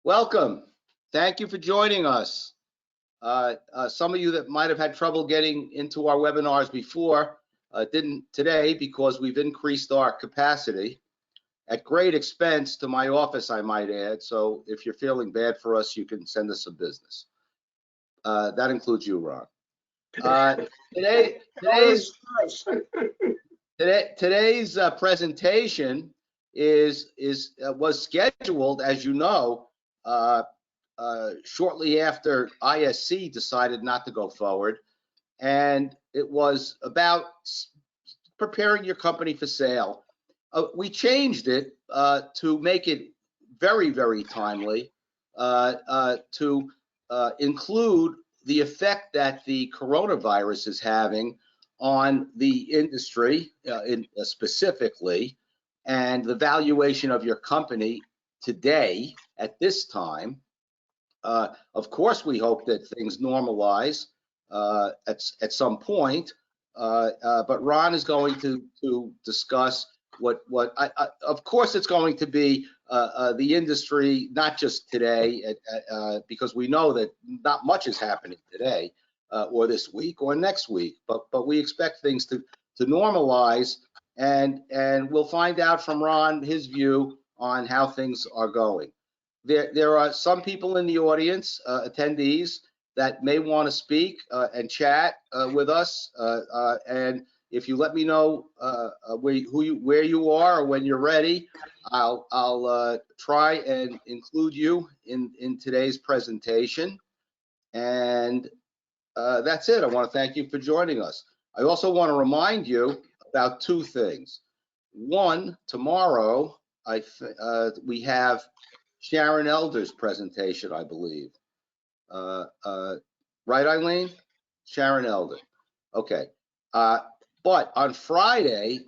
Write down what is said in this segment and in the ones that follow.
Welcome. Thank you for joining us. Some of you that might have had trouble getting into our webinars before didn't today because we've increased our capacity at great expense to my office, I might add. So if you're feeling bad for us, you can send us some business. That includes you, Ron. Today's presentation was scheduled, as you know, shortly after ISC decided not to go forward, and it was about preparing your company for sale. We changed it to make it very, very timely to include the effect that the coronavirus is having on the industry specifically, and the valuation of your company today at this time. Of course, we hope that things normalize at some point, but Ron is going to discuss of course it's going to be the industry, not just today, because we know that not much is happening today or this week or next week, but we expect things to normalize, and we'll find out from Ron his view on how things are going. There are some people in the audience, attendees, that may want to speak and chat with us, and if you let me know where you are or when you're ready, I'll try and include you in today's presentation. And that's it. I want to thank you for joining us. I also want to remind you about two things. One, tomorrow we have Sharon Elder's presentation, I believe. Right, Eileen? Sharon Elder. Okay. But on Friday,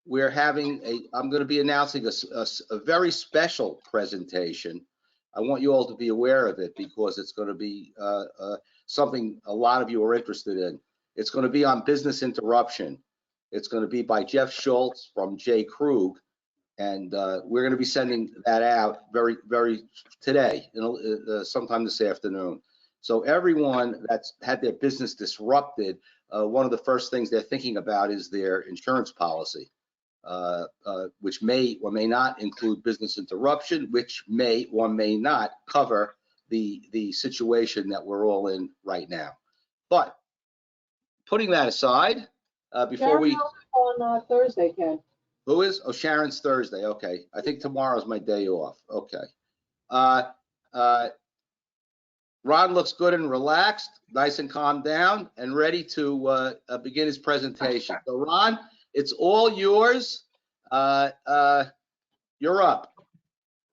I'm going to be announcing a very special presentation. I want you all to be aware of it because it's going to be something a lot of you are interested in. It's going to be on business interruption. It's going to be by Jeff Schultz from J. Krug, and we're going to be sending that out very today, sometime this afternoon. So everyone that's had their business disrupted, one of the first things they're thinking about is their insurance policy, which may or may not include business interruption, which may or may not cover the situation that we're all in right now. But putting that aside, before we on Thursday, Ken. Who is? Oh, Sharon's Thursday. Okay, I think tomorrow's my day off. Okay. Ron looks good and relaxed, nice and calmed down, and ready to begin his presentation. So Ron, it's all yours. You're up.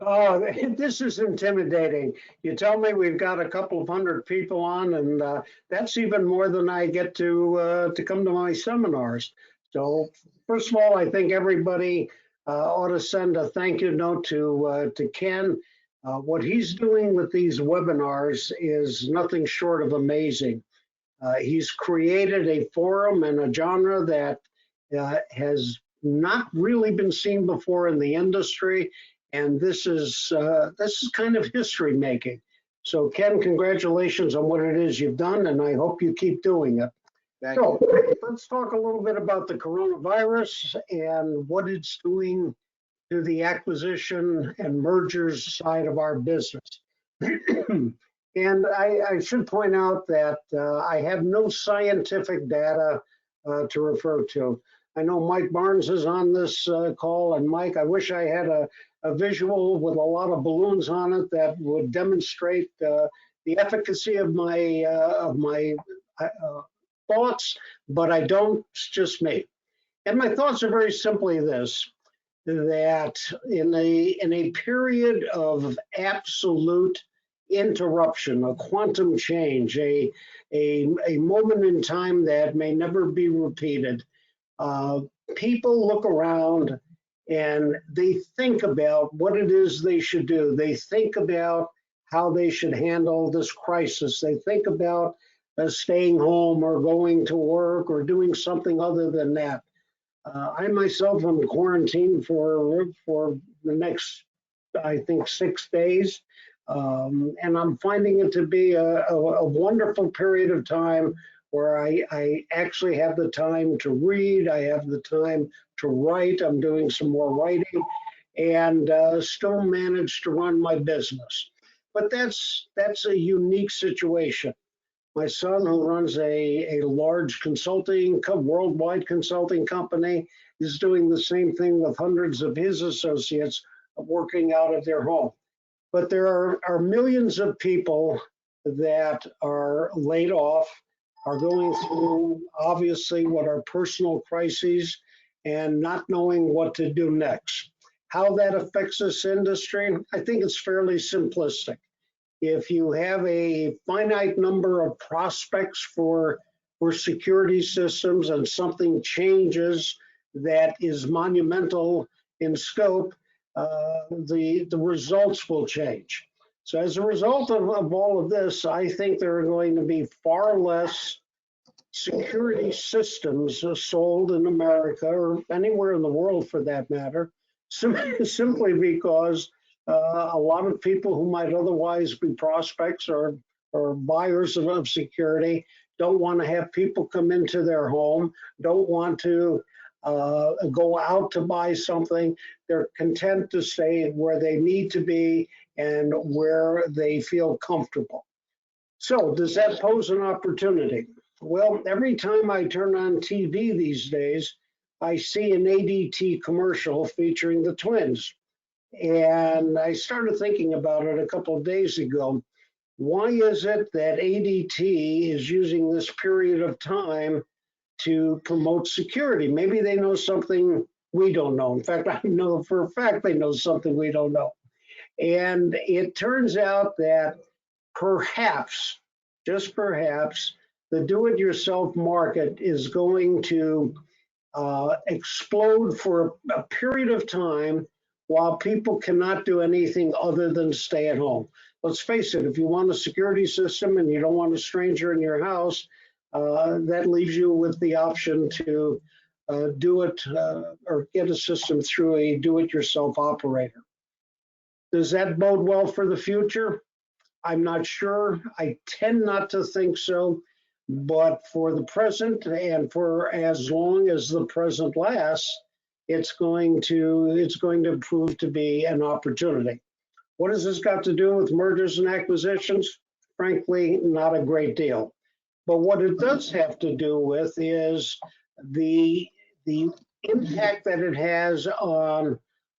Oh, this is intimidating. You tell me we've got a couple of hundred people on, and that's even more than I get to come to my seminars. So first of all, I think everybody ought to send a thank you note to Ken. What he's doing with these webinars is nothing short of amazing. He's created a forum and a genre that has not really been seen before in the industry, and this is kind of history making. So Ken, congratulations on what it is you've done, and I hope you keep doing it. Thank you. Let's talk a little bit about the coronavirus and what it's doing to the acquisition and mergers side of our business. And I should point out that I have no scientific data to refer to. I know Mike Barnes is on this call, and Mike, I wish I had a visual with a lot of balloons on it that would demonstrate the efficacy of my thoughts, but I don't. It's just me. And my thoughts are very simply this: that in a period of absolute interruption, a quantum change, a moment in time that may never be repeated, people look around and they think about what it is they should do. They think about how they should handle this crisis. They think about staying home or going to work or doing something other than that. I myself am quarantined for the next, I think, 6 days. And I'm finding it to be a wonderful period of time where I actually have the time to read, I have the time to write, I'm doing some more writing, and still manage to run my business. But that's a unique situation. My son, who runs a large worldwide consulting company, is doing the same thing with hundreds of his associates working out of their home. But there are millions of people that are laid off, are going through obviously what are personal crises and not knowing what to do next. How that affects this industry, I think it's fairly simplistic. If you have a finite number of prospects for security systems and something changes that is monumental in scope, the results will change. So as a result of all of this, I think there are going to be far less security systems sold in America or anywhere in the world for that matter, simply because a lot of people who might otherwise be prospects or buyers of security don't want to have people come into their home, don't want to go out to buy something. They're content to stay where they need to be and where they feel comfortable. So does that pose an opportunity? Well, every time I turn on TV these days, I see an ADT commercial featuring the twins. And I started thinking about it a couple of days ago. Why is it that ADT is using this period of time to promote security? Maybe they know something we don't know. In fact, I know for a fact they know something we don't know. And it turns out that perhaps, just perhaps, the do-it-yourself market is going to explode for a period of time while people cannot do anything other than stay at home. Let's face it, if you want a security system and you don't want a stranger in your house, that leaves you with the option to do it or get a system through a do-it-yourself operator. Does that bode well for the future? I'm not sure. I tend not to think so. But for the present and for as long as the present lasts, it's going to prove to be an opportunity. What has this got to do with mergers and acquisitions? Frankly, not a great deal. But what it does have to do with is the impact that it has on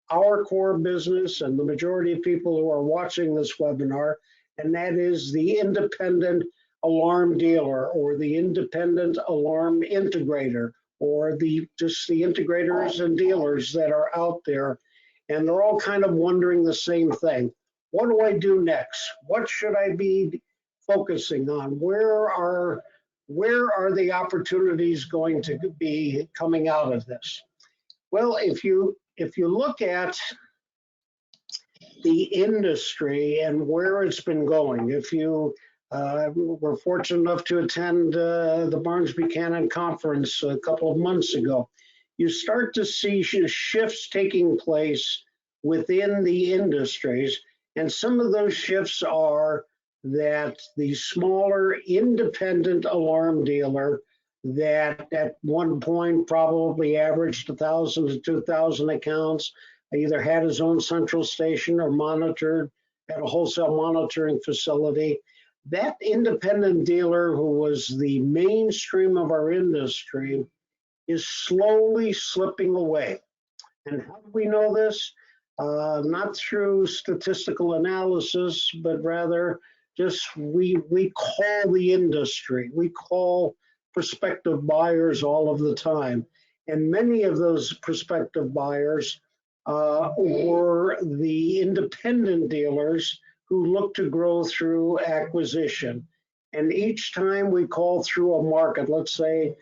our core business and the majority of people who are watching this webinar, and that is the independent alarm dealer or the independent alarm integrator or just the integrators and dealers that are out there. And they're all kind of wondering the same thing. What do I do next? What should I be focusing on? Where are the opportunities going to be coming out of this? Well, if you look at the industry and where it's been going, if you were fortunate enough to attend the Barnes Buchanan conference a couple of months ago, you start to see shifts taking place within the industries. And some of those shifts are that the smaller independent alarm dealer that at one point probably averaged 1,000 to 2,000 accounts, either had his own central station or monitored at a wholesale monitoring facility. That independent dealer, who was the mainstream of our industry, is slowly slipping away. And how do we know this? Not through statistical analysis, but rather just we call the industry, we call prospective buyers all of the time. And many of those prospective buyers were the independent dealers who look to grow through acquisition. And each time we call through a market, let's say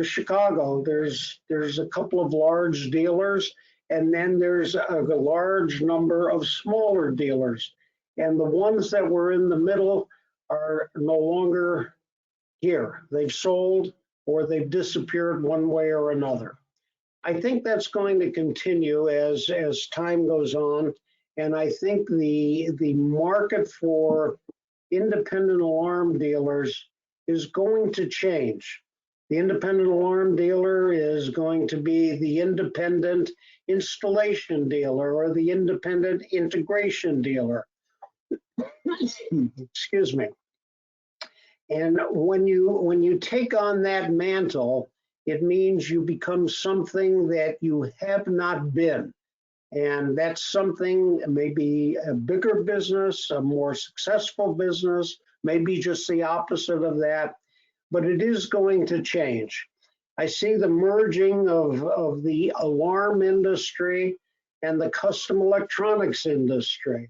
Chicago, there's a couple of large dealers, and then there's a large number of smaller dealers. And the ones that were in the middle are no longer here. They've sold or they've disappeared one way or another. I think that's going to continue as time goes on. And I think the market for independent alarm dealers is going to change. The independent alarm dealer is going to be the independent installation dealer or the independent integration dealer. Excuse me. And when you take on that mantle, it means you become something that you have not been. And that's something, maybe a bigger business, a more successful business, maybe just the opposite of that, but it is going to change. I see the merging of the alarm industry and the custom electronics industry.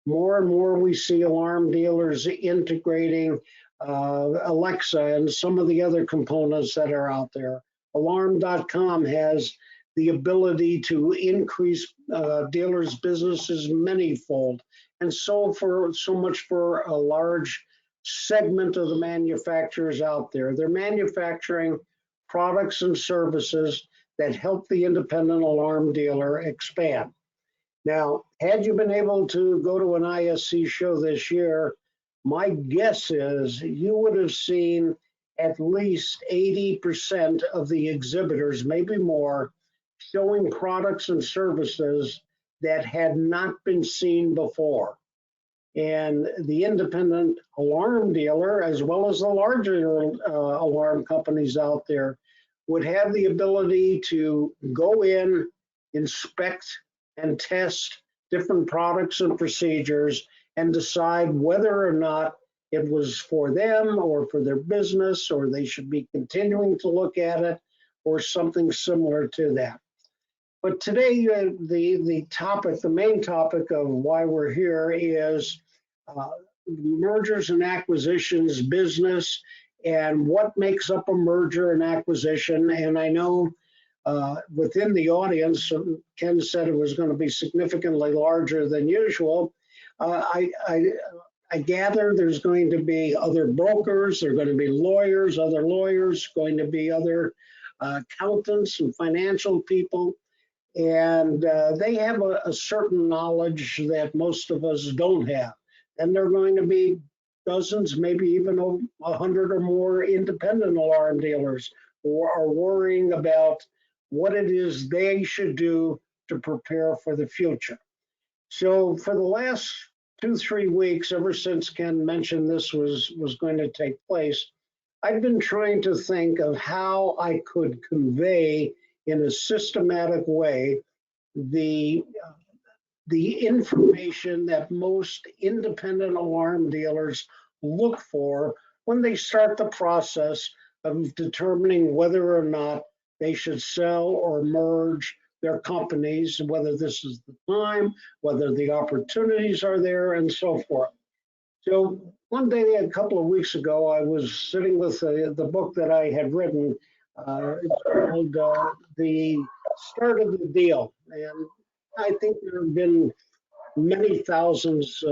More and more we see alarm dealers integrating Alexa and some of the other components that are out there. Alarm.com has the ability to increase dealers' businesses manyfold, and so much for a large segment of the manufacturers out there. They're manufacturing products and services that help the independent alarm dealer expand. Now, had you been able to go to an ISC show this year, my guess is you would have seen at least 80% of the exhibitors, maybe more, showing products and services that had not been seen before. And the independent alarm dealer, as well as the larger alarm companies out there, would have the ability to go in, inspect, and test different products and procedures and decide whether or not it was for them or for their business, or they should be continuing to look at it, or something similar to that. But today, the main topic of why we're here is mergers and acquisitions business and what makes up a merger and acquisition. And I know within the audience, Ken said it was going to be significantly larger than usual. I gather there's going to be other brokers, there are going to be lawyers, other lawyers, going to be other accountants and financial people. And they have a certain knowledge that most of us don't have. And there are going to be dozens, maybe even 100 or more independent alarm dealers who are worrying about what it is they should do to prepare for the future. So for the last 2-3 weeks, ever since Ken mentioned this was going to take place, I've been trying to think of how I could convey in a systematic way the information that most independent alarm dealers look for when they start the process of determining whether or not they should sell or merge their companies, whether this is the time, whether the opportunities are there, and so forth. So one day, a couple of weeks ago, I was sitting with the book that I had written. It's called The Start of the Deal. And I think there have been many thousands,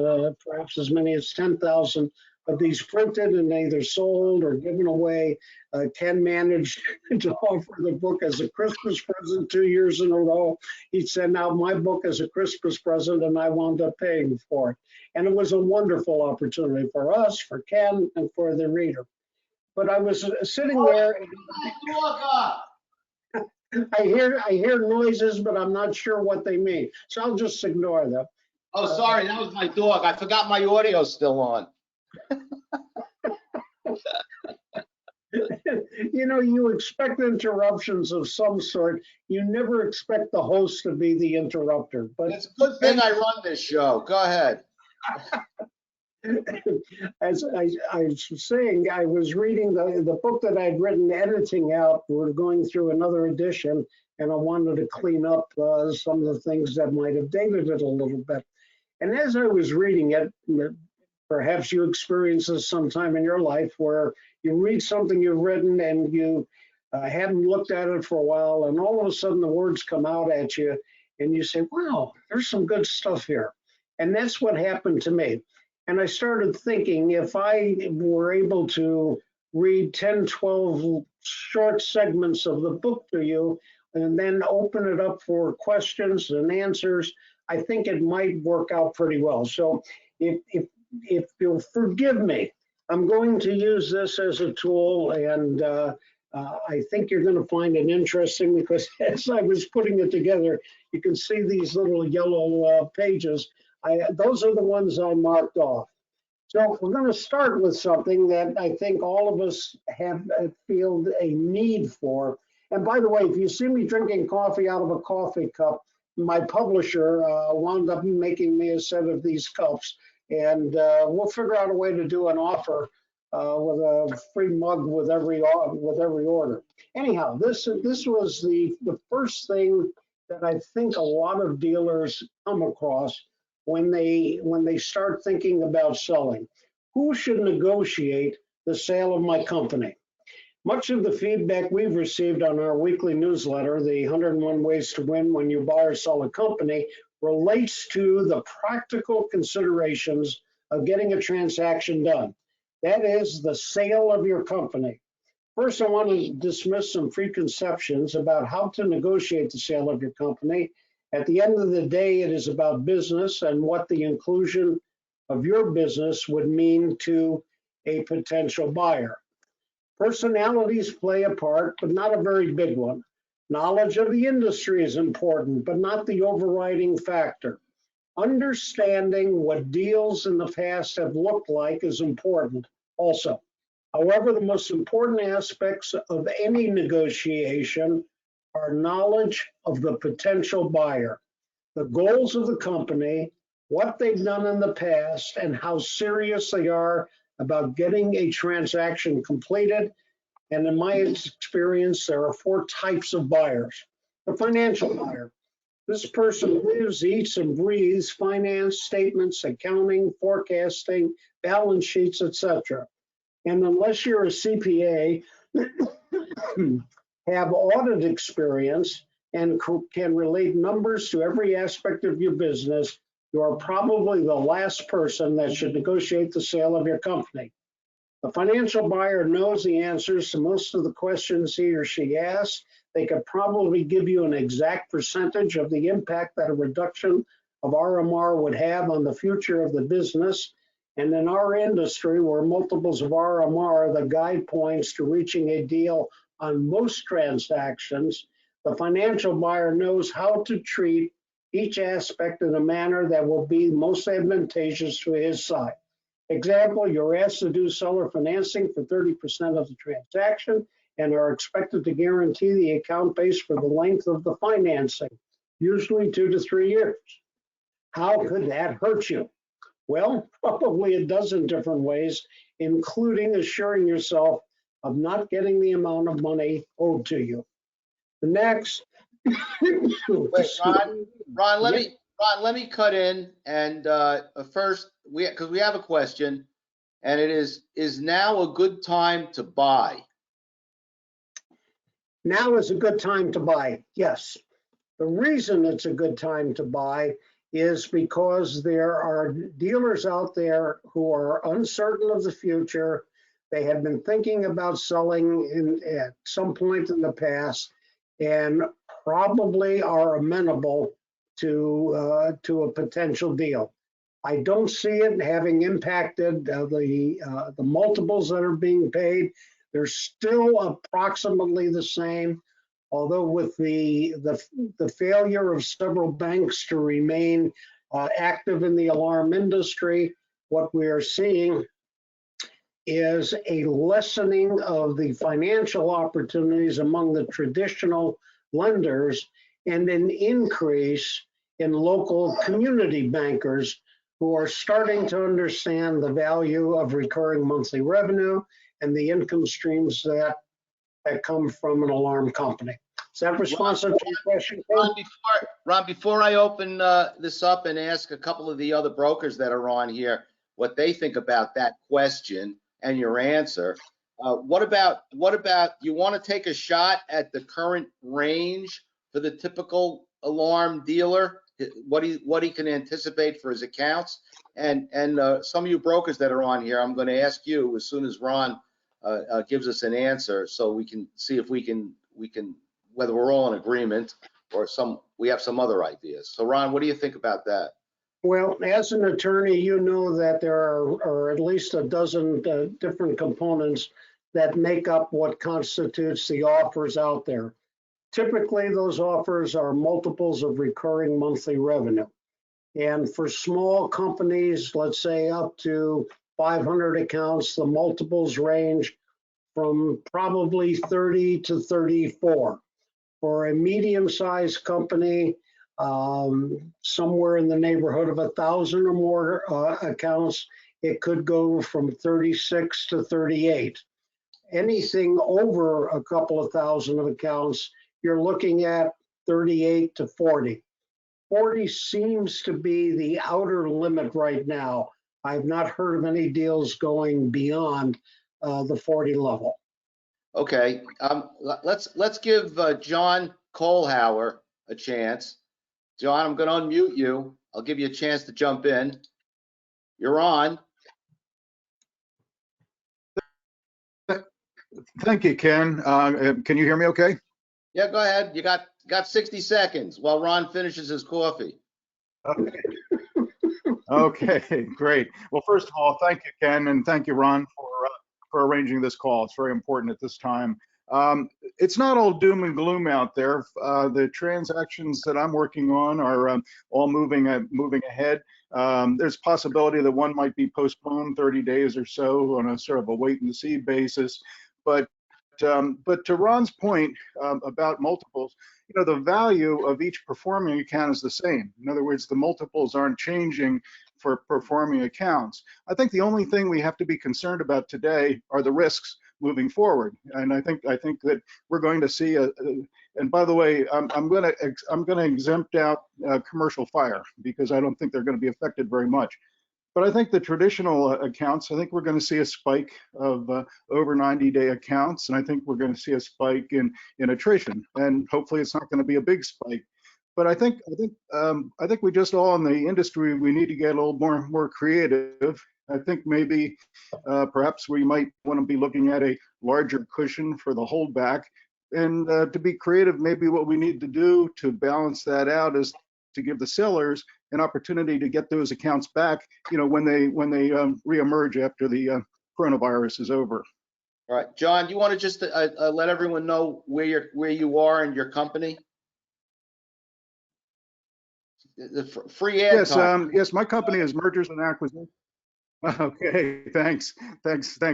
perhaps as many as 10,000 of these printed and either sold or given away. Ken managed to offer the book as a Christmas present 2 years in a row. He sent out my book as a Christmas present, and I wound up paying for it. And it was a wonderful opportunity for us, for Ken, and for the reader. But I was sitting there. I hear noises, but I'm not sure what they mean. So I'll just ignore them. Oh, sorry, that was my dog. I forgot my audio's still on. You know, you expect interruptions of some sort. You never expect the host to be the interrupter. But It's a good thing I run this show. Go ahead. As I was saying, I was reading the book that I'd written, editing out. We're going through another edition, and I wanted to clean up some of the things that might have dated it a little bit. And as I was reading it, perhaps you experience this sometime in your life where you read something you've written and you haven't looked at it for a while, and all of a sudden the words come out at you, and you say, wow, there's some good stuff here. And that's what happened to me. And I started thinking, if I were able to read 10, 12 short segments of the book to you, and then open it up for questions and answers, I think it might work out pretty well. So if you'll forgive me, I'm going to use this as a tool, and I think you're going to find it interesting because as I was putting it together, you can see these little yellow pages. Those are the ones I marked off. So we're going to start with something that I think all of us feel a need for. And by the way, if you see me drinking coffee out of a coffee cup, my publisher wound up making me a set of these cups. And we'll figure out a way to do an offer with a free mug with every order. Anyhow, this was the first thing that I think a lot of dealers come across when they start thinking about selling. Who should negotiate the sale of my company? Much of the feedback we've received on our weekly newsletter, the 101 Ways to Win When You Buy or Sell a Company, relates to the practical considerations of getting a transaction done. That is the sale of your company. First, I want to dismiss some preconceptions about how to negotiate the sale of your company. At the end of the day, it is about business and what the inclusion of your business would mean to a potential buyer. Personalities play a part, but not a very big one. Knowledge of the industry is important, but not the overriding factor. Understanding what deals in the past have looked like is important also. However, the most important aspects of any negotiation are knowledge of the potential buyer, the goals of the company, what they've done in the past, and how serious they are about getting a transaction completed. And in my experience, there are 4 types of buyers. The financial buyer. This person lives, eats, and breathes finance, statements, accounting, forecasting, balance sheets, etc. And unless you're a CPA, have audit experience, and can relate numbers to every aspect of your business, you are probably the last person that should negotiate the sale of your company. The financial buyer knows the answers to most of the questions he or she asks. They could probably give you an exact percentage of the impact that a reduction of RMR would have on the future of the business. And in our industry, where multiples of RMR are the guide points to reaching a deal on most transactions, the financial buyer knows how to treat each aspect in a manner that will be most advantageous to his side. Example, you're asked to do seller financing for 30% of the transaction and are expected to guarantee the account base for the length of the financing, usually 2 to 3 years. How could that hurt you? Well, probably a dozen different ways, including assuring yourself of not getting the amount of money owed to you. The next. Wait, Ron, let me cut in and first, because we have a question, and it is now a good time to buy? Now is a good time to buy, yes. The reason it's a good time to buy is because there are dealers out there who are uncertain of the future. They have been thinking about selling at some point in the past and probably are amenable to a potential deal. I don't see it having impacted the multiples that are being paid. They're still approximately the same, although with the failure of several banks to remain active in the alarm industry, what we are seeing is a lessening of the financial opportunities among the traditional lenders and an increase in local community bankers who are starting to understand the value of recurring monthly revenue and the income streams that come from an alarm company. Is that responsive to your question? Ron, before I open this up and ask a couple of the other brokers that are on here what they think about that question and your answer, what about you want to take a shot at the current range for the typical alarm dealer, what he can anticipate for his accounts, and some of you brokers that are on here, I'm going to ask you as soon as Ron gives us an answer, so we can see if we can whether we're all in agreement or we have some other ideas. So Ron, what do you think about that? Well, as an attorney, you know that there are at least a dozen different components that make up what constitutes the offers out there. Typically, those offers are multiples of recurring monthly revenue. And for small companies, let's say up to 500 accounts, the multiples range from probably 30 to 34. For a medium-sized company, somewhere in the neighborhood of 1,000 or more accounts, it could go from 36 to 38. Anything over a couple of thousand of accounts, you're looking at 38 to 40. 40 seems to be the outer limit right now. I've not heard of any deals going beyond the 40 level. Okay, let's give John Kohlhauer a chance. John, I'm going to unmute you. I'll give you a chance to jump in. You're on. Thank you, Ken. Can you hear me okay? Yeah, go ahead. You got 60 seconds while Ron finishes his coffee. Okay. Okay, great. Well, first of all, thank you, Ken, and thank you, Ron, for arranging this call. It's very important at this time. It's not all doom and gloom out there. The transactions that I'm working on are all moving ahead. There's possibility that one might be postponed 30 days or so on a sort of a wait and see basis. But to Ron's point about multiples, you know, the value of each performing account is the same. In other words, the multiples aren't changing for performing accounts. I think the only thing we have to be concerned about today are the risks moving forward. And I think that we're going to see and by the way, I'm going to exempt out commercial fire because I don't think they're going to be affected very much. But I think the traditional accounts, I think we're going to see a spike of over 90-day accounts, and I think we're going to see a spike in attrition. And hopefully, it's not going to be a big spike. But I think we just all in the industry, we need to get a little more creative. I think maybe perhaps we might want to be looking at a larger cushion for the holdback. And to be creative, maybe what we need to do to balance that out is to give the sellers an opportunity to get those accounts back, you know, when they reemerge after the coronavirus is over. All right, John, you want to just let everyone know where you are and your company? The free ad Yes, time. yes, my company is Mergers and Acquisitions. Okay, thanks,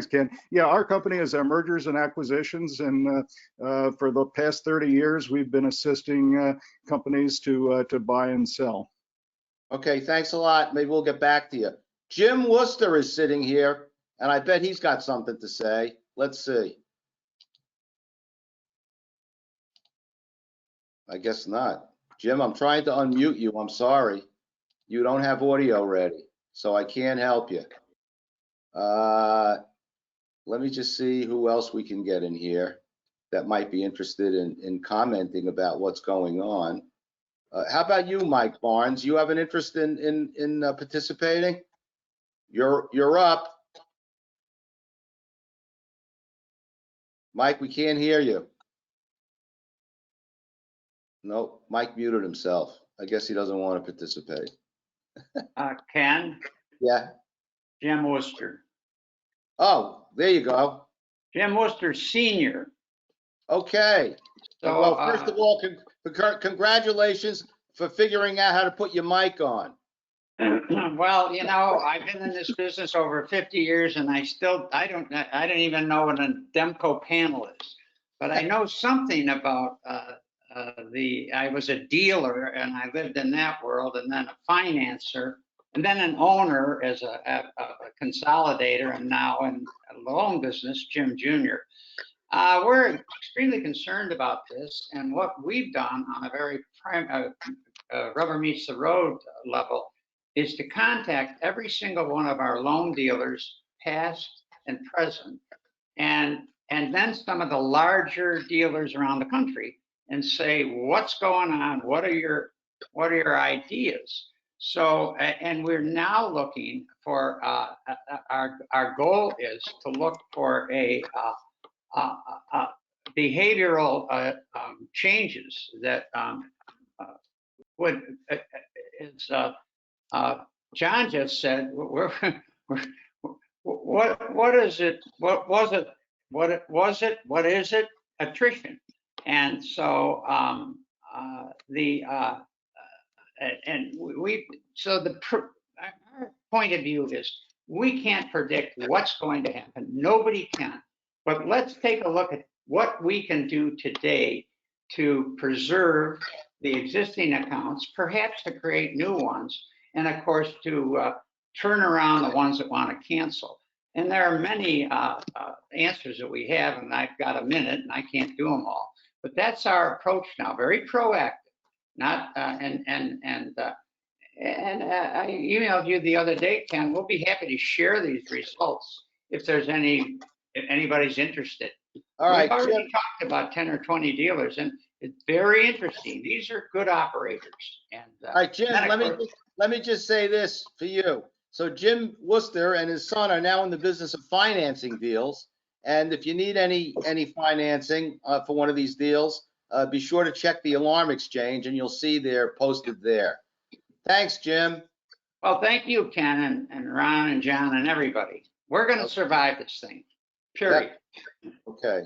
Ken. Yeah, our company is Mergers and Acquisitions, and for the past 30 years, we've been assisting companies to buy and sell. Okay, thanks a lot. Maybe we'll get back to you. Jim Worcester is sitting here, and I bet he's got something to say. Let's see. I guess not. Jim, I'm trying to unmute you. I'm sorry. You don't have audio ready, so I can't help you. Let me just see who else we can get in here that might be interested in commenting about what's going on. How about you, Mike Barnes? You have an interest in participating? You're up. Mike, we can't hear you. No, Mike muted himself. I guess he doesn't want to participate. Ken? Yeah. Jim Worcester. Oh, there you go. Jim Worcester Senior. Okay. So, well, first of all, congratulations for figuring out how to put your mic on. Well, you know, I've been in this business over 50 years, and I don't even know what a Demco panel is, but I know something about I was a dealer, and I lived in that world, and then a financer, and then an owner as a consolidator, and now in a loan business, Jim Jr. We're extremely concerned about this, and what we've done on a very rubber meets the road level is to contact every single one of our loan dealers, past and present, and then some of the larger dealers around the country, and say, what's going on? What are your ideas? So, and we're now looking for our goal is to look for a behavioral changes that would, it's, John just said, what is it? What was it? What is it? Attrition. And so, our point of view is we can't predict what's going to happen. Nobody can. But let's take a look at what we can do today to preserve the existing accounts, perhaps to create new ones, and of course to turn around the ones that want to cancel. And there are many answers that we have, and I've got a minute and I can't do them all. But that's our approach now, very proactive. Not I emailed you the other day, Ken. We'll be happy to share these results if anybody's interested. All right, We've already Jim. talked about 10 or 20 dealers, and it's very interesting. These are good operators. And All right, Jim, let me just say this for you. So Jim Worcester and his son are now in the business of financing deals. And if you need any financing for one of these deals, be sure to check the Alarm Exchange and you'll see they're posted there. Thanks, Jim. Well, thank you, Ken and Ron and John and everybody. We're going to survive this thing, period. Okay.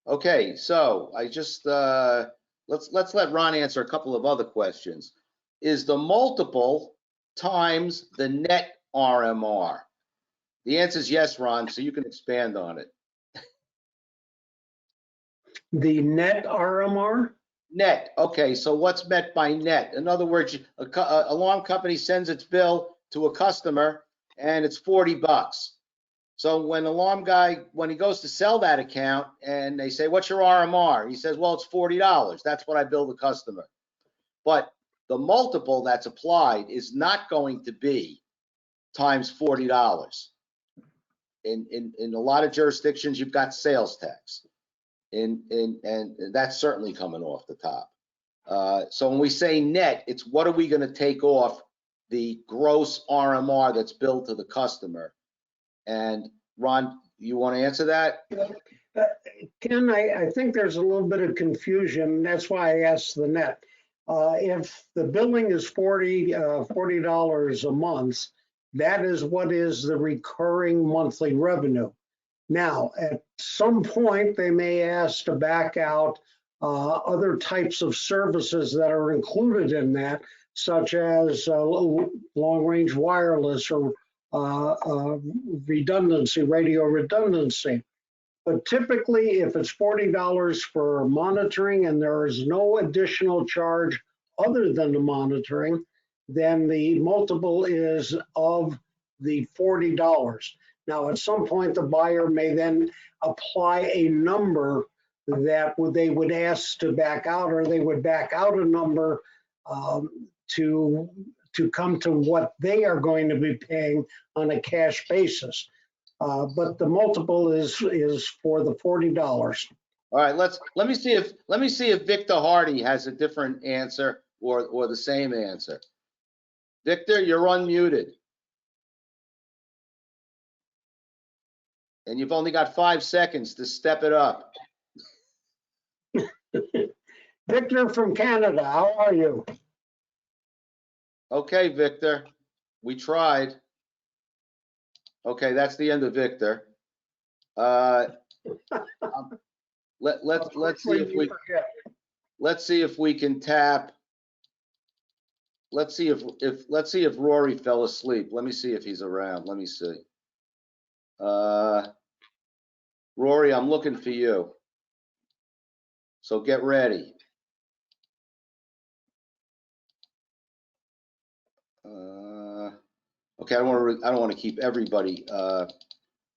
Okay, so I just, let's let Ron answer a couple of other questions. Is the multiple times the net RMR? The answer is yes, Ron, so you can expand on it. The net RMR? Net, okay, so what's meant by net? In other words, a alarm company sends its bill to a customer and it's $40. So when alarm guy, when he goes to sell that account and they say, what's your RMR? He says, well, it's $40. That's what I bill the customer. But the multiple that's applied is not going to be times $40. In a lot of jurisdictions, you've got sales tax. And that's certainly coming off the top. So when we say net, it's what are we going to take off the gross RMR that's billed to the customer? And Ron, you want to answer that? Ken, I think there's a little bit of confusion. That's why I asked the net. If the billing is $40 a month, that is what is the recurring monthly revenue. Now, at some point, they may ask to back out other types of services that are included in that, such as long-range wireless or redundancy, radio redundancy. But typically, if it's $40 for monitoring and there is no additional charge other than the monitoring, then the multiple is of the $40. Now, at some point, the buyer may then apply a number that they would ask to back out, or they would back out a number to come to what they are going to be paying on a cash basis. But the multiple is for the $40. All right, let me see if Victor Hardy has a different answer or the same answer. Victor, you're unmuted. And you've only got 5 seconds to step it up. Victor from Canada, how are you? Okay, Victor, we tried. Okay, that's the end of Victor. Let's see if we can tap. Let's see if Rory fell asleep. Let me see if he's around. Let me see. Rory, I'm looking for you. So get ready. Okay, I don't want to keep everybody.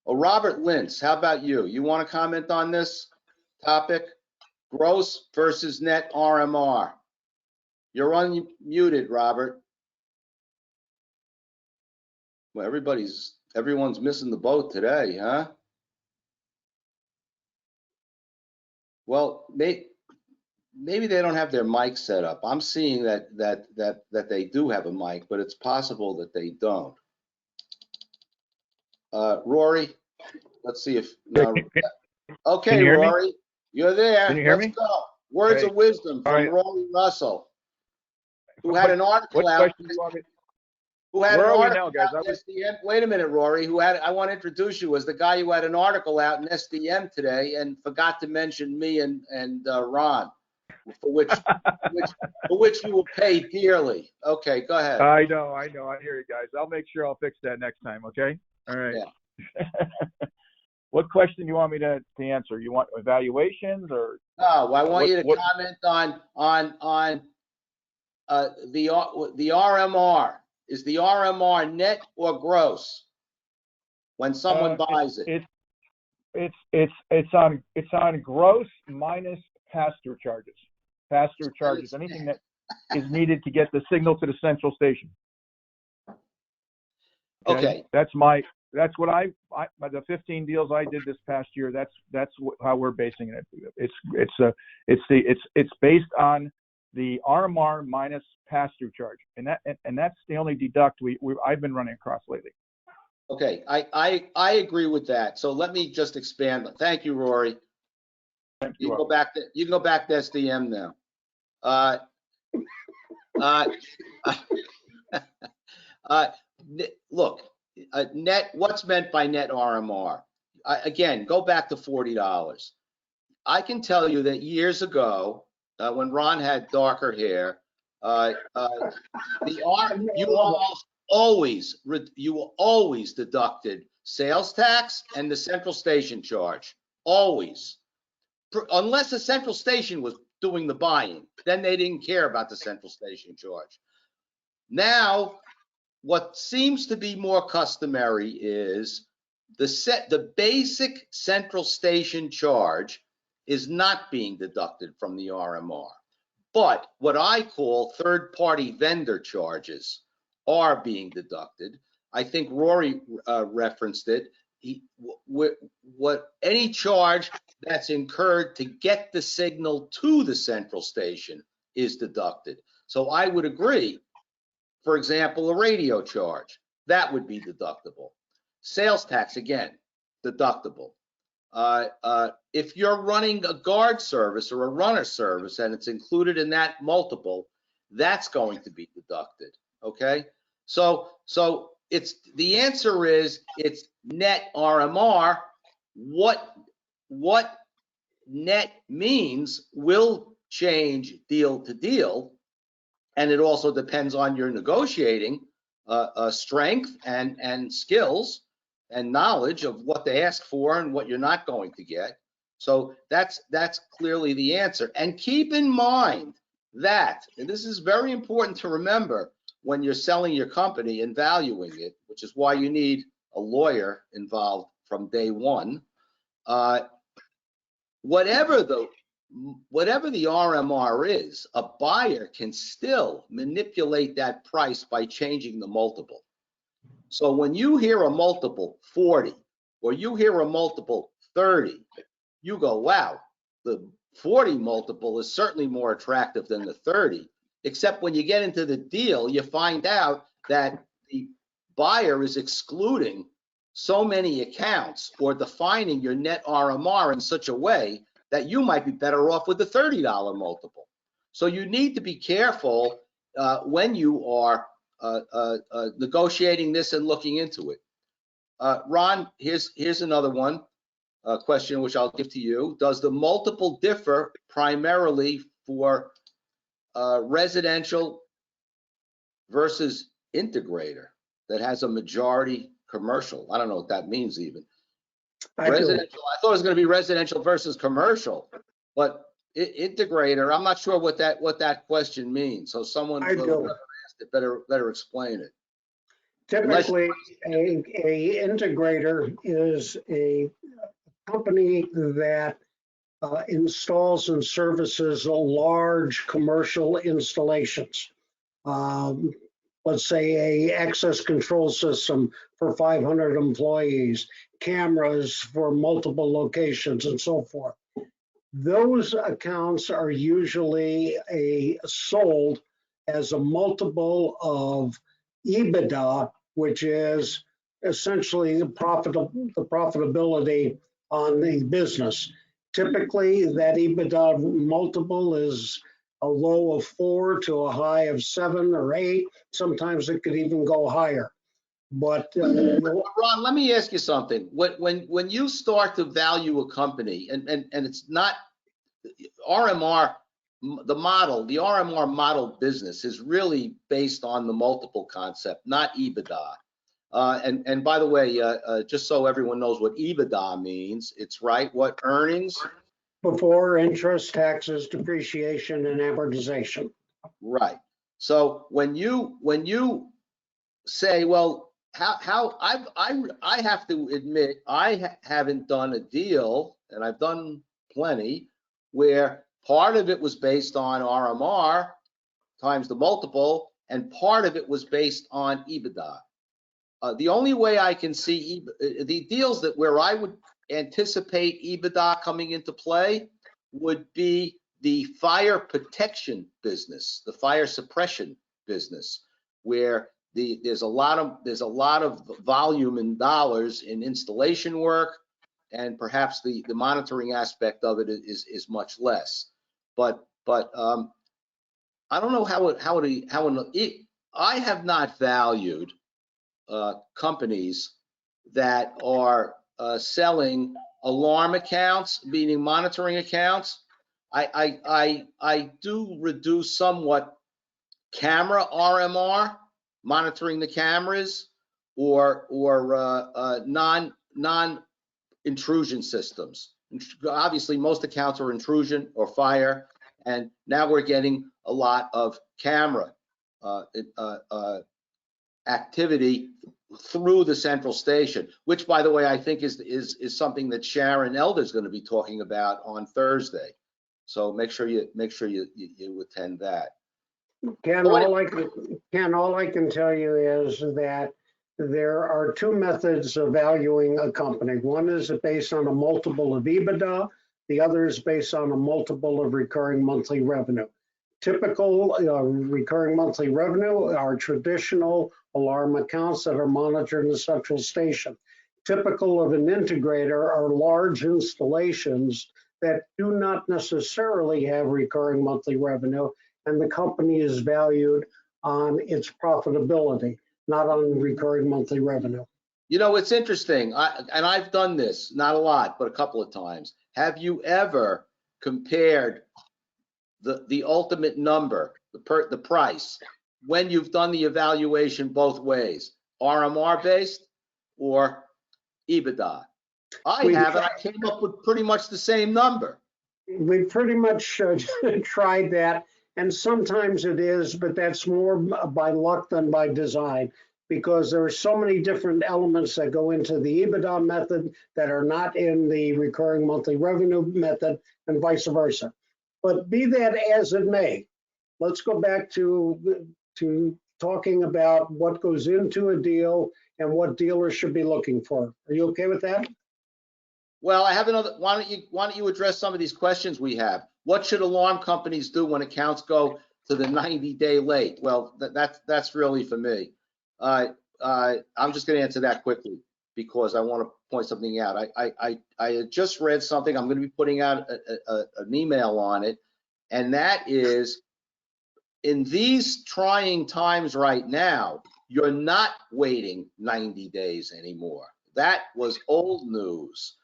Robert Lintz, how about you? You want to comment on this topic? Gross versus net RMR. You're unmuted, Robert. Well, everyone's missing the boat today, huh? Well, maybe they don't have their mic set up. I'm seeing that they do have a mic, but it's possible that they don't. Rory, let's see if. No. Okay, you Rory, you're there. Can you hear Let's me? go. Words Great. of wisdom All from right. Rory Russell. who had an What article out. question do you want me? Who had Where an are we article now, guys? out in SDM. Wait a minute, Rory. I want to introduce you as the guy who had an article out in SDM today and forgot to mention me and Ron, for which you will pay dearly. Okay, go ahead. I know. I hear you guys. I'll make sure I'll fix that next time. Okay. All right. Yeah. What question do you want me to answer? You want evaluations or? No, I want you to comment on the RMR. Is the RMR net or gross when someone buys it? It's on gross minus pass-through charges. Pass-through charges, anything that is needed to get the signal to the central station. Okay. That's what the 15 deals I did this past year. That's how we're basing it. It's based on the RMR minus pass-through charge, and that's the only deduct I've been running across lately. Okay, I agree with that. So let me just expand. Thank you, Rory. You can go back to SDM now. Look, net. What's meant by net RMR? Again, go back to $40. I can tell you that years ago, when Ron had darker hair, you always deducted sales tax and the central station charge. Always. Unless the central station was doing the buying, then they didn't care about the central station charge. Now, what seems to be more customary is the basic central station charge is not being deducted from the RMR. But what I call third-party vendor charges are being deducted. I think Rory referenced it. Any charge that's incurred to get the signal to the central station is deducted. So I would agree. For example, a radio charge, that would be deductible. Sales tax, again, deductible. If you're running a guard service or a runner service and it's included in that multiple, that's going to be deducted. Okay, so the answer is it's net RMR. What net means will change deal to deal, and it also depends on your negotiating strength and skills and knowledge of what they ask for and what you're not going to get. So that's clearly the answer. And keep in mind that, and this is very important to remember when you're selling your company and valuing it, which is why you need a lawyer involved from day one. Whatever the RMR is, a buyer can still manipulate that price by changing the multiple. So when you hear a multiple 40 or you hear a multiple 30, you go, wow, the 40 multiple is certainly more attractive than the 30, except when you get into the deal, you find out that the buyer is excluding so many accounts or defining your net RMR in such a way that you might be better off with the $30 multiple. So you need to be careful when you are negotiating this and looking into it. Ron, here's another one, question which I'll give to you. Does the multiple differ primarily for residential versus integrator that has a majority commercial? I don't know what that means even. Residential, I thought it was going to be residential versus commercial, but integrator, I'm not sure what that question means. So someone whoever asked it better explain it. Typically, a integrator is a company that installs and services large commercial installations. Let's say a access control system for 500 employees, cameras for multiple locations, and so forth. Those accounts are usually sold as a multiple of EBITDA, which is essentially the profitability on the business. Typically, that EBITDA multiple is a low of 4 to a high of 7 or 8. Sometimes it could even go higher. But Ron, let me ask you something. When you start to value a company, and it's not RMR, the RMR model business is really based on the multiple concept, not EBITDA. And by the way, just so everyone knows what EBITDA means, it's what earnings? before interest, taxes, depreciation, and amortization. Right. So when you say, well, how I have to admit haven't done a deal, and I've done plenty, where part of it was based on RMR times the multiple, and part of it was based on EBITDA. The only way I can see the deals where I would anticipate EBITDA coming into play would be the fire protection business, the fire suppression business, where there's a lot of volume in dollars in installation work, and perhaps the monitoring aspect of it is much less. But I don't know I have not valued companies that are selling alarm accounts, meaning monitoring accounts. I do reduce somewhat camera RMR, monitoring the cameras, or non-intrusion systems. Obviously, most accounts are intrusion or fire, and now we're getting a lot of camera activity through the central station, which, by the way, I think is something that Sharon Elder is going to be talking about on Thursday. So make sure you attend that. Ken, all I can tell you is that there are two methods of valuing a company. One is based on a multiple of EBITDA. The other is based on a multiple of recurring monthly revenue. Typical recurring monthly revenue are traditional alarm accounts that are monitored in the central station. Typical of an integrator are large installations that do not necessarily have recurring monthly revenue, and the company is valued on its profitability, not on recurring monthly revenue. You know, it's interesting, and I've done this, not a lot, but a couple of times. Have you ever compared the ultimate number, the price, when you've done the evaluation both ways, RMR based or EBITDA? I have, and I came up with pretty much the same number. We pretty much tried that, and sometimes it is, but that's more by luck than by design, because there are so many different elements that go into the EBITDA method that are not in the recurring monthly revenue method, and vice versa. But be that as it may, let's go back to talking about what goes into a deal and what dealers should be looking for. Are you okay with that? Well, I have another. Why don't you address some of these questions we have? What should alarm companies do when accounts go to the 90-day late? Well, that's really for me. I'm just going to answer that quickly because I want to point something out. I had just read something. I'm going to be putting out an email on it, and that is, in these trying times right now, you're not waiting 90 days anymore. That was old news.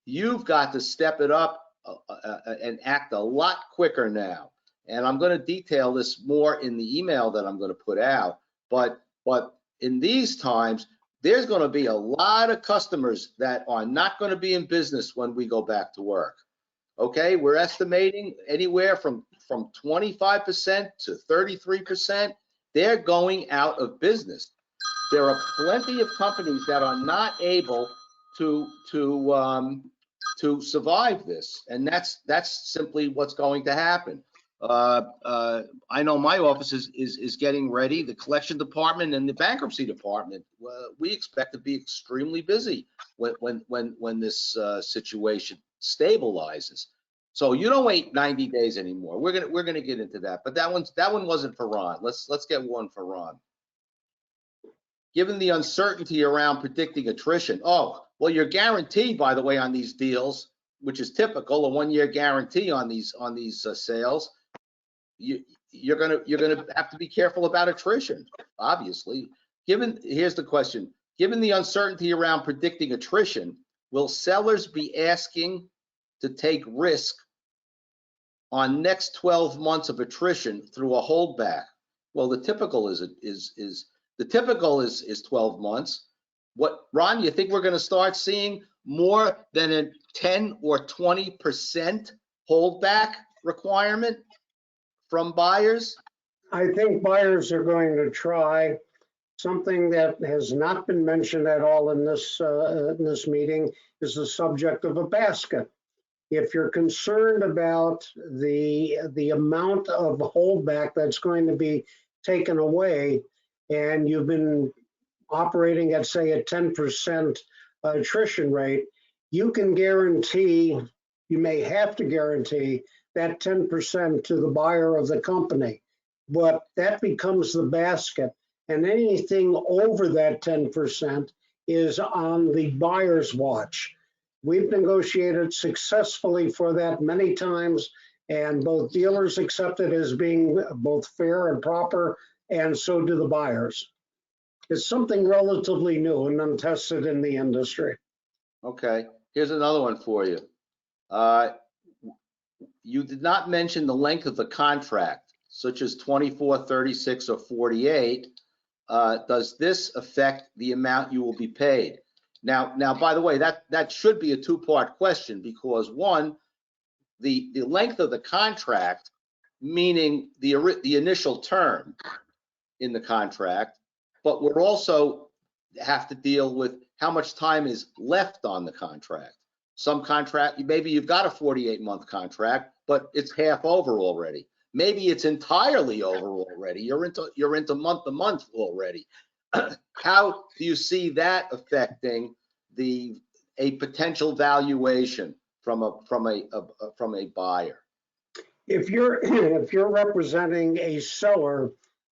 You've got to step it up and act a lot quicker now. And I'm going to detail this more in the email that I'm going to put out. But in these times, there's going to be a lot of customers that are not going to be in business when we go back to work. Okay, we're estimating anywhere from 25% to 33%. They're going out of business. There are plenty of companies that are not able to survive this, and that's simply what's going to happen. I know my office is getting ready. The collection department and the bankruptcy department, we expect to be extremely busy when this situation stabilizes. So you don't wait 90 days anymore. We're gonna get into that, but that one wasn't for Ron. Let's get one for Ron. Given the uncertainty around predicting attrition, oh, well, you're guaranteed, by the way, on these deals, which is typical, a 1-year guarantee on these sales. you're gonna have to be careful about attrition, obviously. Here's the question, given the uncertainty around predicting attrition, will sellers be asking to take risk on next 12 months of attrition through a holdback? Well, the typical is 12 months. What, Ron, you think we're going to start seeing more than a 10 or 20% holdback requirement from buyers? I think buyers are going to try. Something that has not been mentioned at all in this meeting is the subject of a basket. If you're concerned about the amount of holdback that's going to be taken away, and you've been operating at, say, a 10% attrition rate, you can guarantee, you may have to guarantee that 10% to the buyer of the company, but that becomes the basket. And anything over that 10% is on the buyer's watch. We've negotiated successfully for that many times, and both dealers accept it as being both fair and proper, and so do the buyers. It's something relatively new and untested in the industry. Okay, here's another one for you. You did not mention the length of the contract, such as 24, 36, or 48. Does this affect the amount you will be paid? Now, by the way, that should be a two-part question, because one, the length of the contract, meaning the initial term in the contract, but we're also have to deal with how much time is left on the contract. Some contract, maybe you've got a 48-month contract, but it's half over already. Maybe it's entirely over already. You're into month to month already. How do you see that affecting a potential valuation from a buyer? If you're representing a seller,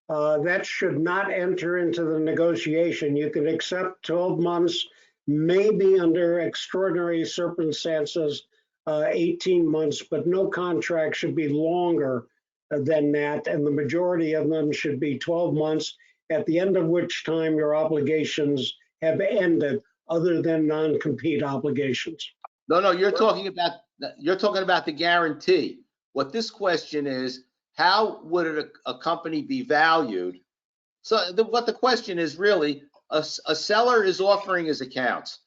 that should not enter into the negotiation. You can accept 12 months, maybe under extraordinary circumstances, 18 months, but no contract should be longer than that, and the majority of them should be 12 months, at the end of which time your obligations have ended, other than non-compete obligations. No, you're talking about the guarantee. What this question is, how would a company be valued? So what the question is really, a seller is offering his accounts.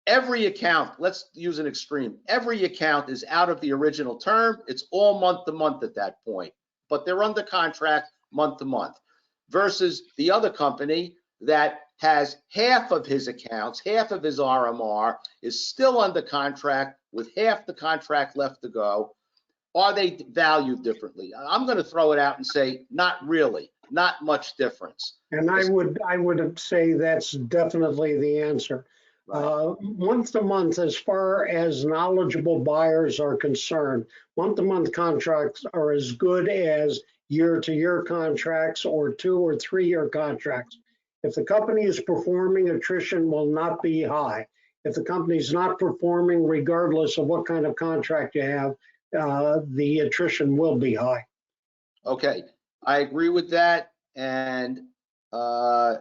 Every account, let's use an extreme, every account is out of the original term. It's all month to month at that point, but they're under contract month to month, versus the other company that has half of his accounts, half of his RMR is still under contract with half the contract left to go. Are they valued differently? I'm going to throw it out and say, not really, not much difference. And I would say that's definitely the answer. Right. Month to month, as far as knowledgeable buyers are concerned, month to month contracts are as good as year to year contracts or 2 or 3 year contracts. If the company is performing, attrition will not be high. If the company is not performing, regardless of what kind of contract you have, the attrition will be high. Okay, I agree with that, and I'm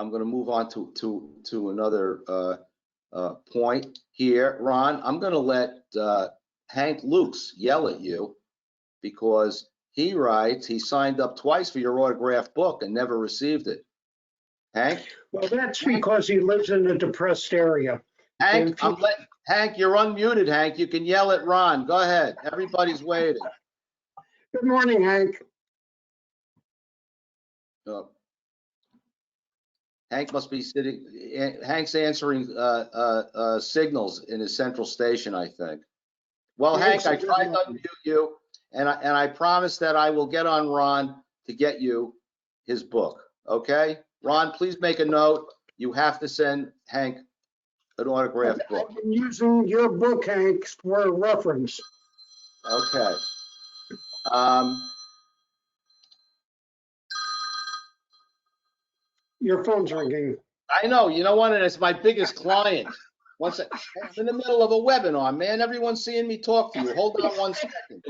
going to move on to another point here. Ron, I'm going to let Hank Lukes yell at you, because he writes he signed up twice for your autographed book and never received it. Hank? Well, that's because he lives in a depressed area. Hank, Hank, you're unmuted, Hank. You can yell at Ron. Go ahead. Everybody's waiting. Good morning, Hank. Hank must be sitting. Hank's answering signals in his central station, I think. Well, Hank, I tried to unmute you, and I promise that I will get on Ron to get you his book. Okay, Ron, please make a note. You have to send Hank an autographed book. I've been using your book, Hank, for reference. Okay. Your phone's ringing. I know. You know what? And it's my biggest client. I'm in the middle of a webinar, man. Everyone's seeing me talk to you. Hold on one second.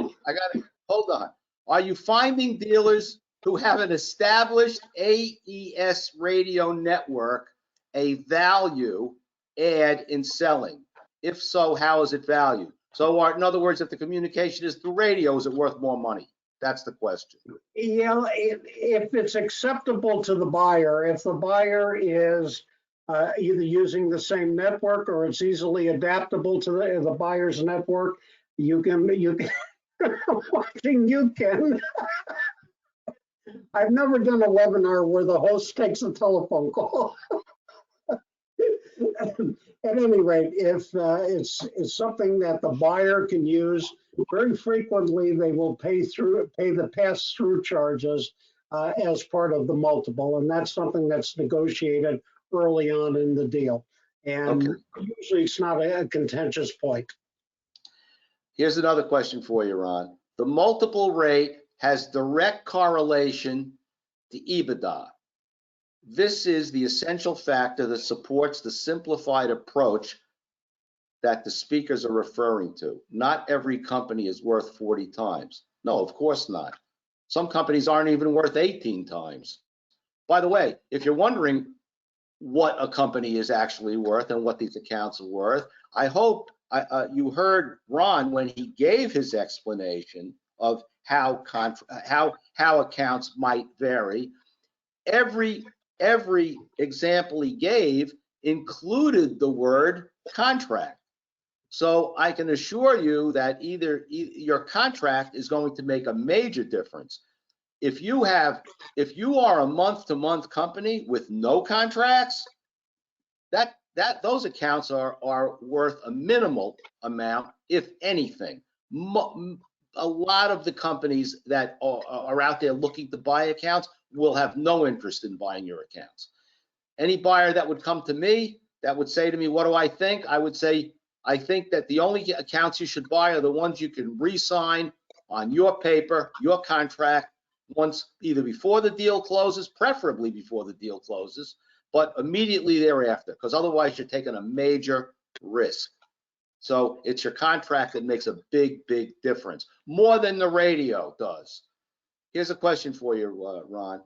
hold on. Are you finding dealers who have an established AES radio network a value add in selling? If so, how is it valued? So in other words, if the communication is through radio, is it worth more money? That's the question. Yeah, if it's acceptable to the buyer, if the buyer is either using the same network or it's easily adaptable to the buyer's network, you can. I've never done a webinar where the host takes a telephone call. At any rate, if it's something that the buyer can use, very frequently they will pay the pass-through charges as part of the multiple, and that's something that's negotiated early on in the deal. And usually it's not a contentious point. Here's another question for you, Ron. The multiple rate has direct correlation to EBITDA. This is the essential factor that supports the simplified approach that the speakers are referring to. Not every company is worth 40 times. No, of course not. Some companies aren't even worth 18 times. By the way, if you're wondering what a company is actually worth and what these accounts are worth, I hope you heard Ron when he gave his explanation of how accounts might vary. Every example he gave included the word contract. So I can assure you that either your contract is going to make a major difference. If you are a month-to-month company with no contracts, those accounts are worth a minimal amount, if anything. A lot of the companies that are out there looking to buy accounts will have no interest in buying your accounts. Any buyer that would come to me that would say to me, what do I think? I would say, I think that the only accounts you should buy are the ones you can re-sign on your paper, your contract, once either before the deal closes, preferably before the deal closes, but immediately thereafter, because otherwise you're taking a major risk. So it's your contract that makes a big, big difference, more than the radio does. Here's a question for you, Ron.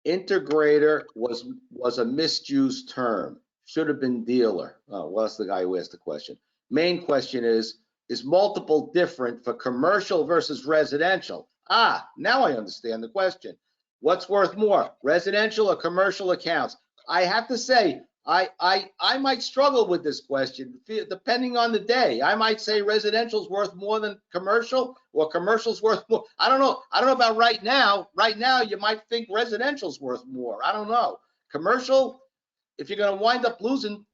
Integrator was a misused term. Should have been dealer. Oh, well, that's the guy who asked the question. Main question is multiple different for commercial versus residential? Ah, now I understand the question. What's worth more, residential or commercial accounts? I have to say, I might struggle with this question depending on the day. I might say residential's worth more than commercial, or commercial's worth more. I don't know about right now. Right now, you might think residential's worth more. I don't know. Commercial, if you're going to wind up losing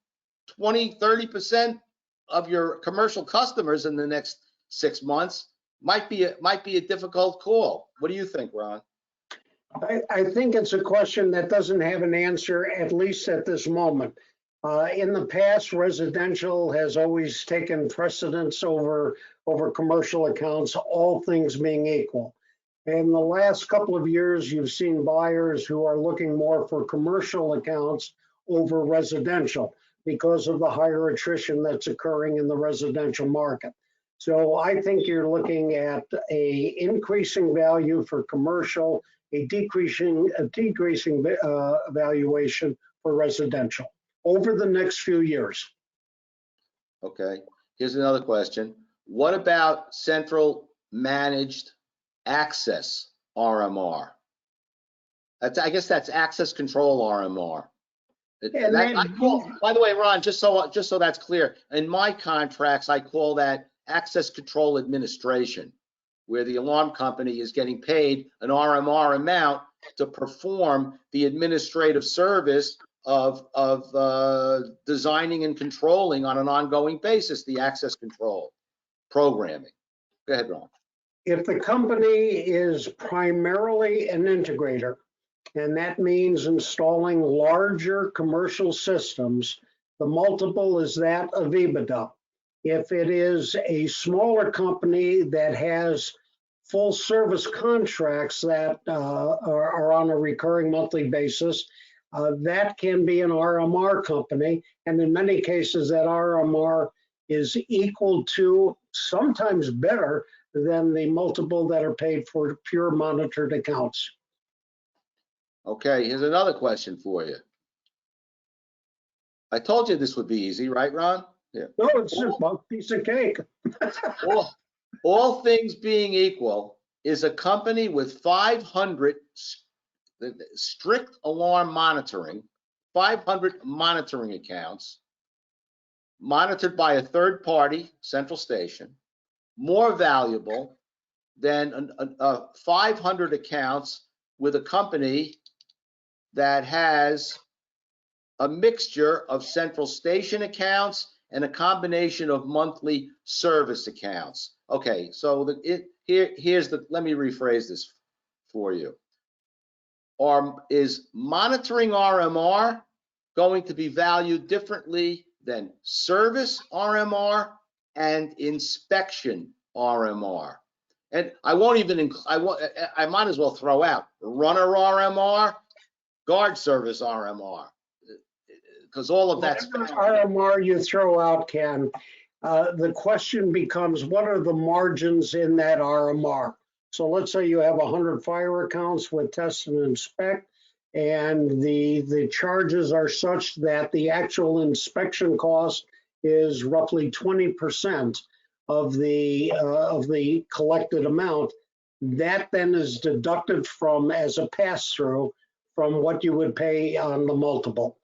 20-30% of your commercial customers in the next 6 months, might be a difficult call. What do you think, Ron? I think it's a question that doesn't have an answer, at least at this moment. In the past, residential has always taken precedence over commercial accounts, all things being equal. In the last couple of years, you've seen buyers who are looking more for commercial accounts over residential because of the higher attrition that's occurring in the residential market. So I think you're looking at a increasing value for commercial, a decreasing valuation for residential over the next few years. Okay, here's another question. What about central managed access RMR? I guess that's access control RMR. By the way, Ron, just so that's clear, in my contracts, I call that access control administration, where the alarm company is getting paid an RMR amount to perform the administrative service of designing and controlling on an ongoing basis the access control programming. Go ahead, Ron. If the company is primarily an integrator, and that means installing larger commercial systems, the multiple is that of EBITDA. If it is a smaller company that has full service contracts that are on a recurring monthly basis, that can be an RMR company. And in many cases, that RMR is equal to sometimes better than the multiple that are paid for pure monitored accounts. Okay, here's another question for you. I told you this would be easy, right, Ron? Yeah. No, it's just a piece of cake. All things being equal, is a company with 500 strict alarm monitoring, 500 monitoring accounts, monitored by a third party central station, more valuable than 500 accounts with a company that has a mixture of central station accounts and a combination of monthly service accounts. Okay, so let me rephrase this for you. Is monitoring RMR going to be valued differently than service RMR and inspection RMR? And I won't even, I might as well throw out runner RMR, guard service RMR, because all of that's RMR you throw out, Ken. The question becomes, what are the margins in that RMR? So let's say you have 100 fire accounts with test and inspect, and the charges are such that the actual inspection cost is roughly 20% of the collected amount. That then is deducted from as a pass-through from what you would pay on the multiple.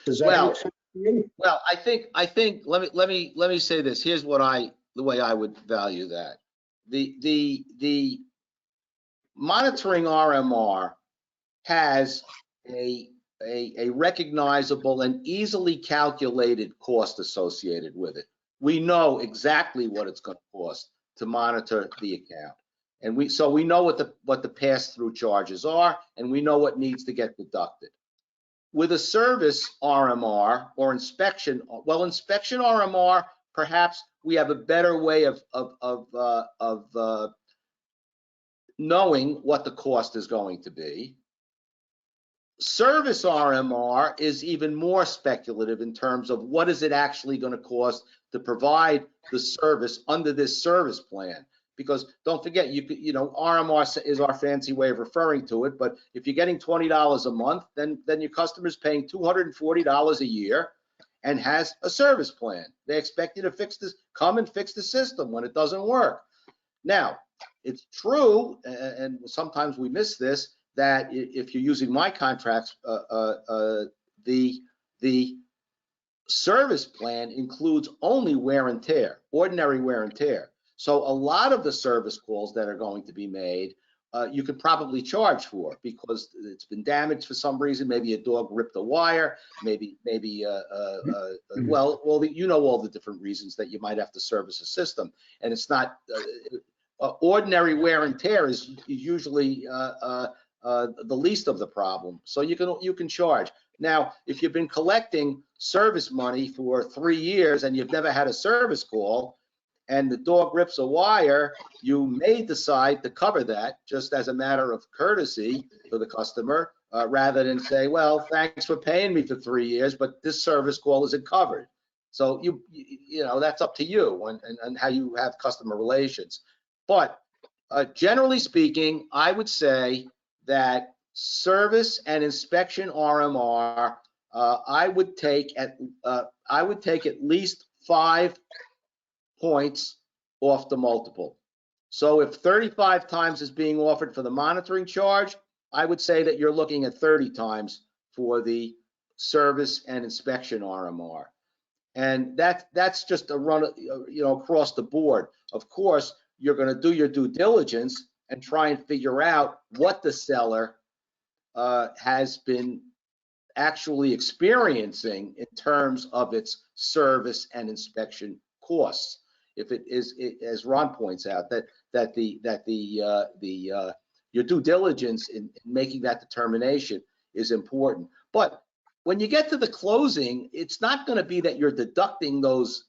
Does that make sense to you? Well, I think let me say this. Here's the way I would value that. The monitoring RMR has a recognizable and easily calculated cost associated with it. We know exactly what it's going to cost to monitor the account, and we know what the pass-through charges are, and we know what needs to get deducted. With a service RMR or inspection, well, inspection RMR, perhaps we have a better way of knowing what the cost is going to be. Service RMR is even more speculative in terms of what is it actually going to cost to provide the service under this service plan. Because don't forget, you know, RMR is our fancy way of referring to it, but if you're getting $20 a month, then your customer's paying $240 a year and has a service plan. They expect you to come and fix the system when it doesn't work. Now, it's true, and sometimes we miss this, that if you're using my contracts, the service plan includes only wear and tear, ordinary wear and tear. So a lot of the service calls that are going to be made, you could probably charge for because it's been damaged for some reason. Maybe a dog ripped a wire, maybe well, you know, all the different reasons that you might have to service a system, and it's not ordinary wear and tear is usually the least of the problem. So you can charge. Now, if you've been collecting service money for 3 years and you've never had a service call, and the dog rips a wire, you may decide to cover that just as a matter of courtesy for the customer, rather than say, well, thanks for paying me for 3 years, but this service call isn't covered. So you know, that's up to you and how you have customer relations. But generally speaking, I would say that service and inspection RMR, I would take at least 5 points off the multiple. So if 35 times is being offered for the monitoring charge, I would say that you're looking at 30 times for the service and inspection RMR. And that's just a run, you know, across the board. Of course, you're going to do your due diligence and try and figure out what the seller has been actually experiencing in terms of its service and inspection costs. If it is, as Ron points out, that your due diligence in making that determination is important. But when you get to the closing, it's not going to be that you're deducting those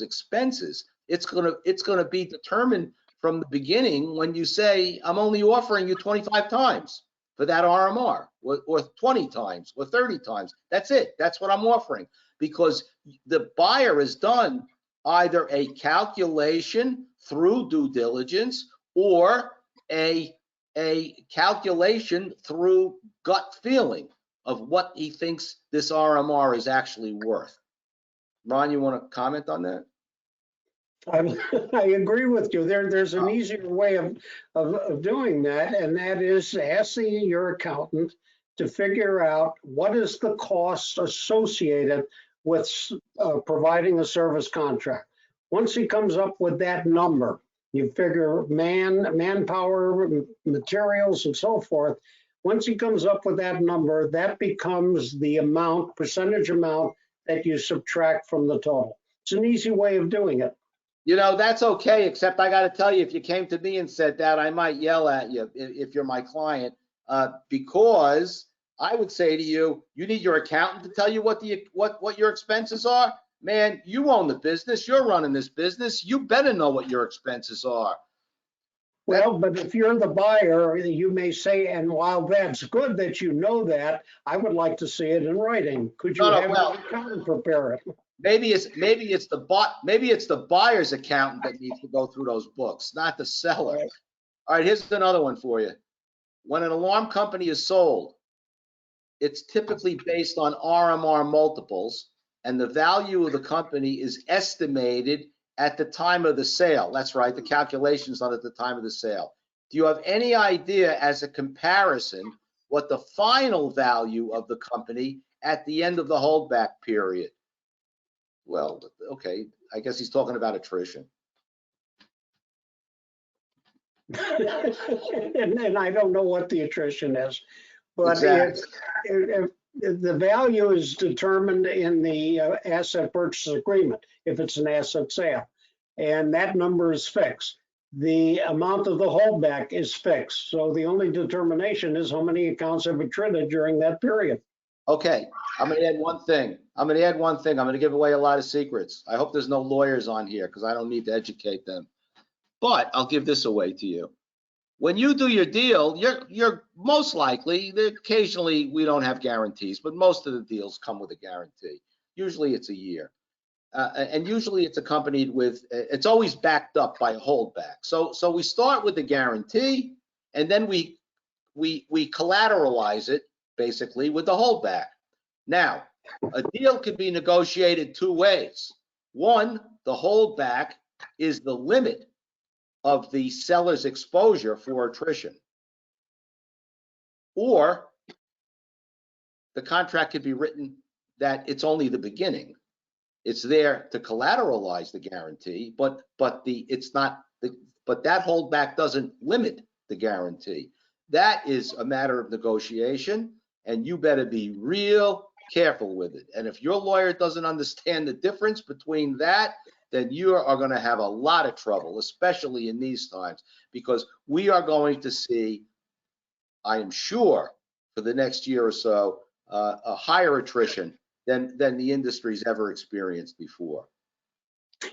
expenses. It's going to be determined from the beginning when you say, I'm only offering you 25 times for that RMR, or 20 times, or 30 times. That's it. That's what I'm offering, because the buyer has done either a calculation through due diligence or a calculation through gut feeling of what he thinks this RMR is actually worth. Ron, you want to comment on that? I agree with you. There's an easier way of doing that, and that is asking your accountant to figure out what is the cost associated with providing a service contract. Once he comes up with that number, you figure manpower, materials, and so forth. Once he comes up with that number, that becomes the percentage amount that you subtract from the total. It's an easy way of doing it. You know, that's okay, except I got to tell you, if you came to me and said that, I might yell at you if you're my client, because I would say to you, you need your accountant to tell you what your expenses are. Man, you own the business. You're running this business. You better know what your expenses are. Well, but if you're the buyer, you may say, and while that's good that you know that, I would like to see it in writing. Could you have your accountant prepare it? Maybe it's the buyer's accountant that needs to go through those books, not the seller. Right. All right, here's another one for you. When an alarm company is sold, it's typically based on RMR multiples, and the value of the company is estimated at the time of the sale. That's right, the calculation's done at the time of the sale. Do you have any idea, as a comparison, what the final value of the company at the end of the holdback period? Well, okay, I guess he's talking about attrition. And I don't know what the attrition is, but Exactly. if the value is determined in the asset purchase agreement, if it's an asset sale, and that number is fixed. The amount of the holdback is fixed. So the only determination is how many accounts have attrited during that period. Okay, I'm gonna add one thing. I'm gonna give away a lot of secrets. I hope there's no lawyers on here because I don't need to educate them. But I'll give this away to you. When you do your deal, you're most likely, occasionally we don't have guarantees, but most of the deals come with a guarantee. Usually it's a year. And usually it's accompanied with, it's always backed up by a holdback. So we start with the guarantee, and then we collateralize it basically with the holdback. Now, a deal can be negotiated two ways. One, the holdback is the limit of the seller's exposure for attrition. Or the contract could be written that it's only the beginning. It's there to collateralize the guarantee, but that holdback doesn't limit the guarantee. That is a matter of negotiation, and you better be real careful with it. And if your lawyer doesn't understand the difference between that, then you are going to have a lot of trouble, especially in these times, because we are going to see, I am sure, for the next year or so, a higher attrition than the industry's ever experienced before.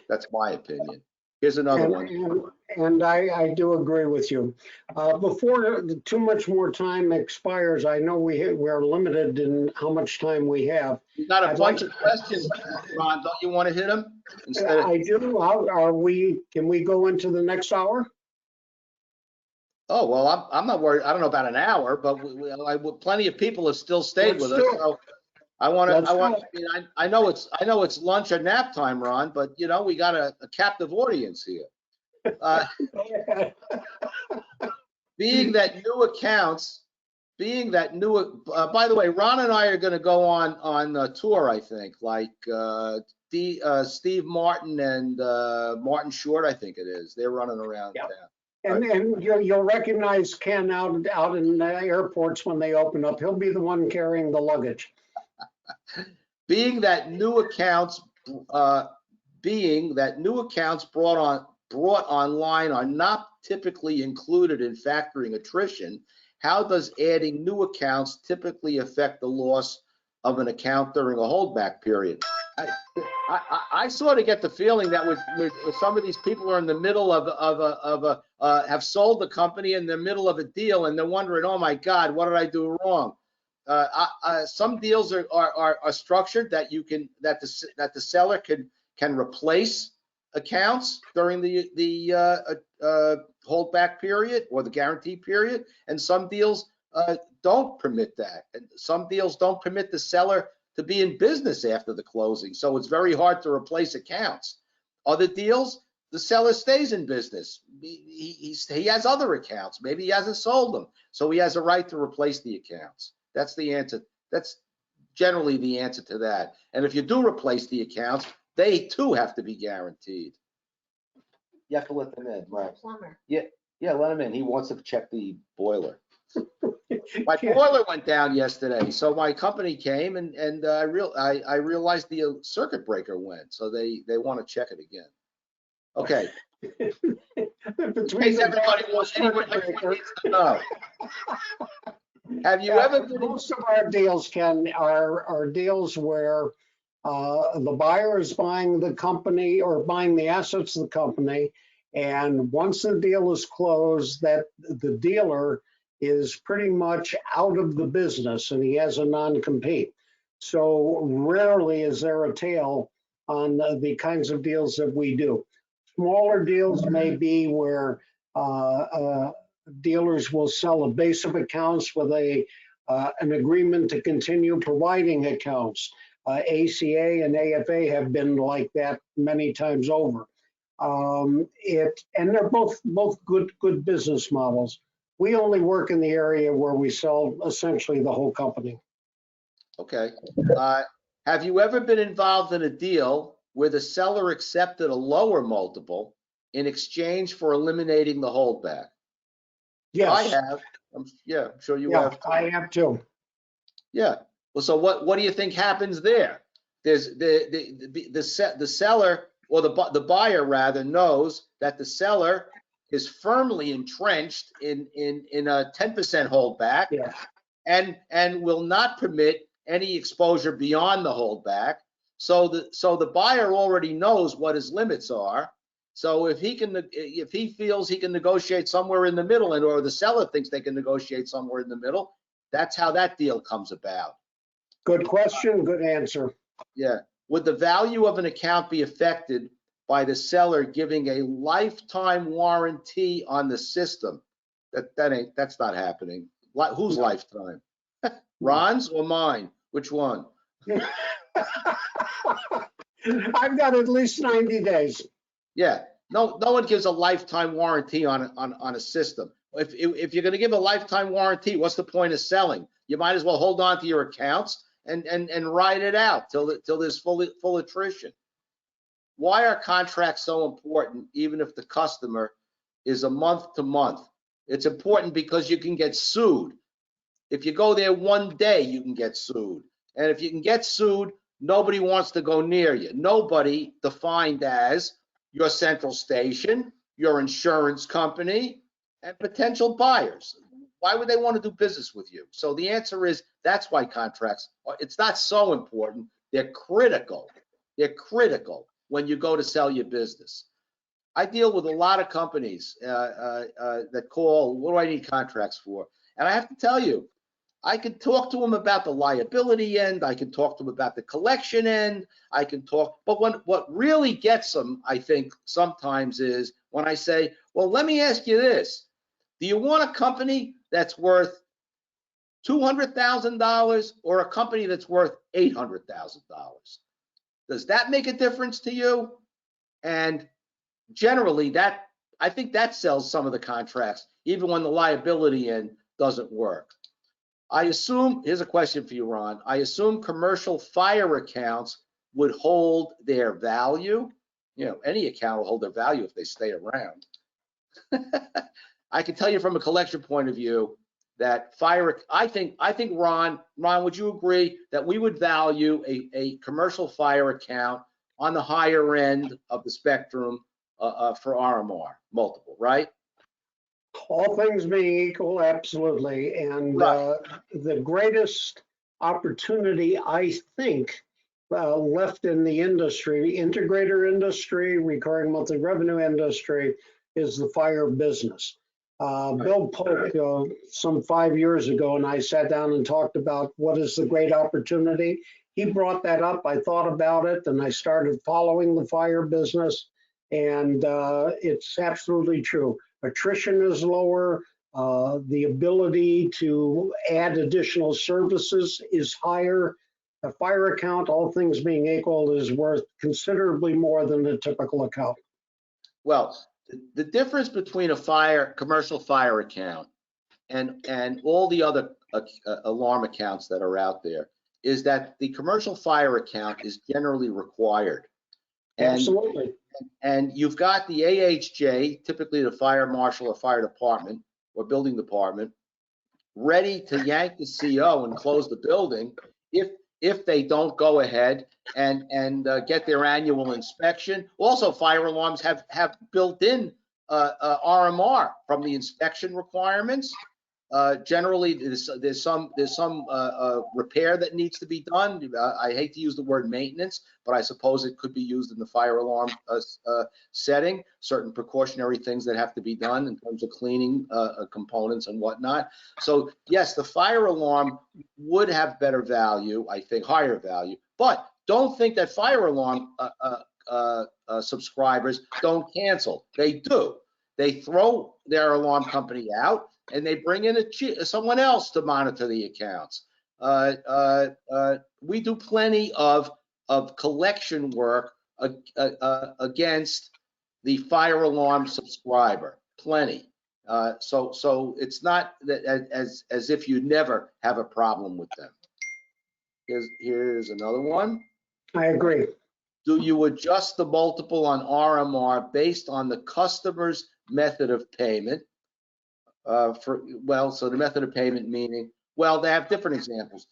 That's my opinion. Here's another one. And I do agree with you. Before too much more time expires, I know we're limited in how much time we have. You got a bunch of questions, Ron. Don't you want to hit them? I do. Can we go into the next hour? Oh, well, I'm not worried. I don't know about an hour, but plenty of people have still stayed with us. So I know it's lunch or nap time, Ron, but you know, we got a captive audience here. By the way, Ron and I are going to go on a tour, I think, like Steve Martin and Martin Short, I think it is. They're running around town. And you'll recognize Ken out in the airports when they open up. He'll be the one carrying the luggage. Being that new accounts brought online are not typically included in factoring attrition, how does adding new accounts typically affect the loss of an account during a holdback period? I sort of get the feeling that with some of these people are in the middle have sold the company in the middle of a deal, and they're wondering, oh my God, what did I do wrong? Some deals are structured that the seller can replace accounts during the holdback period or the guarantee period, and some deals don't permit that. And some deals don't permit the seller to be in business after the closing, so it's very hard to replace accounts. Other deals, the seller stays in business. He has other accounts. Maybe he hasn't sold them, so he has a right to replace the accounts. That's the answer. That's generally the answer to that. And if you do replace the accounts, they too have to be guaranteed. You have to let them in, right? Plumber. Yeah, let him in. He wants to check the boiler. My boiler went down yesterday, so my company came and I realized the circuit breaker went, so they want to check it again. Okay. In case everybody wants to know. Have you ever been? Most of our deals, Ken, are deals where the buyer is buying the company or buying the assets of the company, and once the deal is closed, that the dealer is pretty much out of the business and he has a non-compete. So rarely is there a tail on the kinds of deals that we do. Smaller deals may be where dealers will sell a base of accounts with an agreement to continue providing accounts. ACA and AFA have been like that many times over. And they're both good business models. We only work in the area where we sell essentially the whole company. Okay. Have you ever been involved in a deal where the seller accepted a lower multiple in exchange for eliminating the holdback? Yes. I have. I'm sure you have. I have too. Yeah. Well, so what do you think happens there? There's the seller, or the buyer rather, knows that the seller is firmly entrenched in a 10% holdback, Yeah. and will not permit any exposure beyond the holdback. So the buyer already knows what his limits are. So if he feels he can negotiate somewhere in the middle, or the seller thinks they can negotiate somewhere in the middle, that's how that deal comes about. Good question, good answer. Yeah. Would the value of an account be affected by the seller giving a lifetime warranty on the system? That's not happening. Whose lifetime? Ron's or mine? Which one? I've got at least 90 days. Yeah. No one gives a lifetime warranty on a system. If you're going to give a lifetime warranty, what's the point of selling? You might as well hold on to your accounts and ride it out till there's full attrition. Why are contracts so important, even if the customer is a month to month? It's important because you can get sued. If you go there one day, you can get sued. And if you can get sued, nobody wants to go near you. Nobody defined as your central station, your insurance company, and potential buyers. Why would they want to do business with you? So the answer is, that's why contracts, it's not so important. They're critical. They're critical when you go to sell your business. I deal with a lot of companies that call, what do I need contracts for? And I have to tell you, I can talk to them about the liability end. I can talk to them about the collection end. I can talk, but what really gets them, I think, sometimes is when I say, well, let me ask you this. Do you want a company that's worth $200,000 or a company that's worth $800,000? Does that make a difference to you? And generally, I think that sells some of the contracts, even when the liability end doesn't work. I assume, here's a question for you, Ron. I assume commercial fire accounts would hold their value. You know, any account will hold their value if they stay around. I can tell you from a collection point of view that I think Ron, would you agree that we would value a commercial fire account on the higher end of the spectrum for RMR, multiple, right? All things being equal, absolutely. And Right. The greatest opportunity, I think, left in the industry, integrator industry, recurring monthly revenue industry, is the fire business. Bill Polk, some 5 years ago, and I sat down and talked about what is the great opportunity. He brought that up. I thought about it, and I started following the fire business. And it's absolutely true. Attrition is lower. The ability to add additional services is higher. A fire account, all things being equal, is worth considerably more than a typical account. Well, the difference between a commercial fire account and all the other alarm accounts that are out there is that the commercial fire account is generally required. Absolutely. And you've got the AHJ, typically the fire marshal or fire department or building department, ready to yank the CO and close the building if they don't go ahead and get their annual inspection. Also, fire alarms have built-in RMR from the inspection requirements. Generally, there's some repair that needs to be done. I hate to use the word maintenance, but I suppose it could be used in the fire alarm setting. Certain precautionary things that have to be done in terms of cleaning components and whatnot. So yes, the fire alarm would have better value, I think, higher value. But don't think that fire alarm subscribers don't cancel. They do. They throw their alarm company out, and they bring in someone else to monitor the accounts. We do plenty of collection work against the fire alarm subscriber, plenty. So it's not as if you never have a problem with them. Here's another one. I agree. Do you adjust the multiple on RMR based on the customer's method of payment? So the method of payment meaning, well, they have different examples.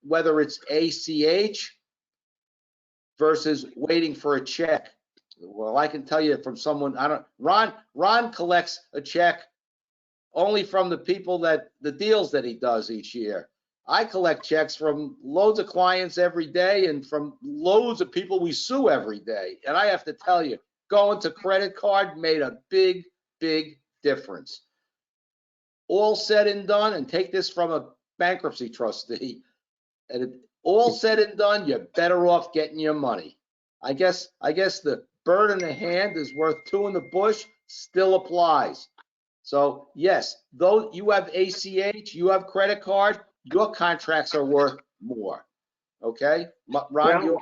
Whether it's ACH versus waiting for a check. Well, I can tell you from someone, Ron collects a check only from the people the deals that he does each year. I collect checks from loads of clients every day and from loads of people we sue every day. And I have to tell you, going to credit card made a big difference. All said and done, and take this from a bankruptcy trustee, and all said and done, you're better off getting your money. I guess the bird in the hand is worth two in the bush still applies. So yes, though you have ACH, you have credit card, your contracts are worth more. Okay, Ron. Well,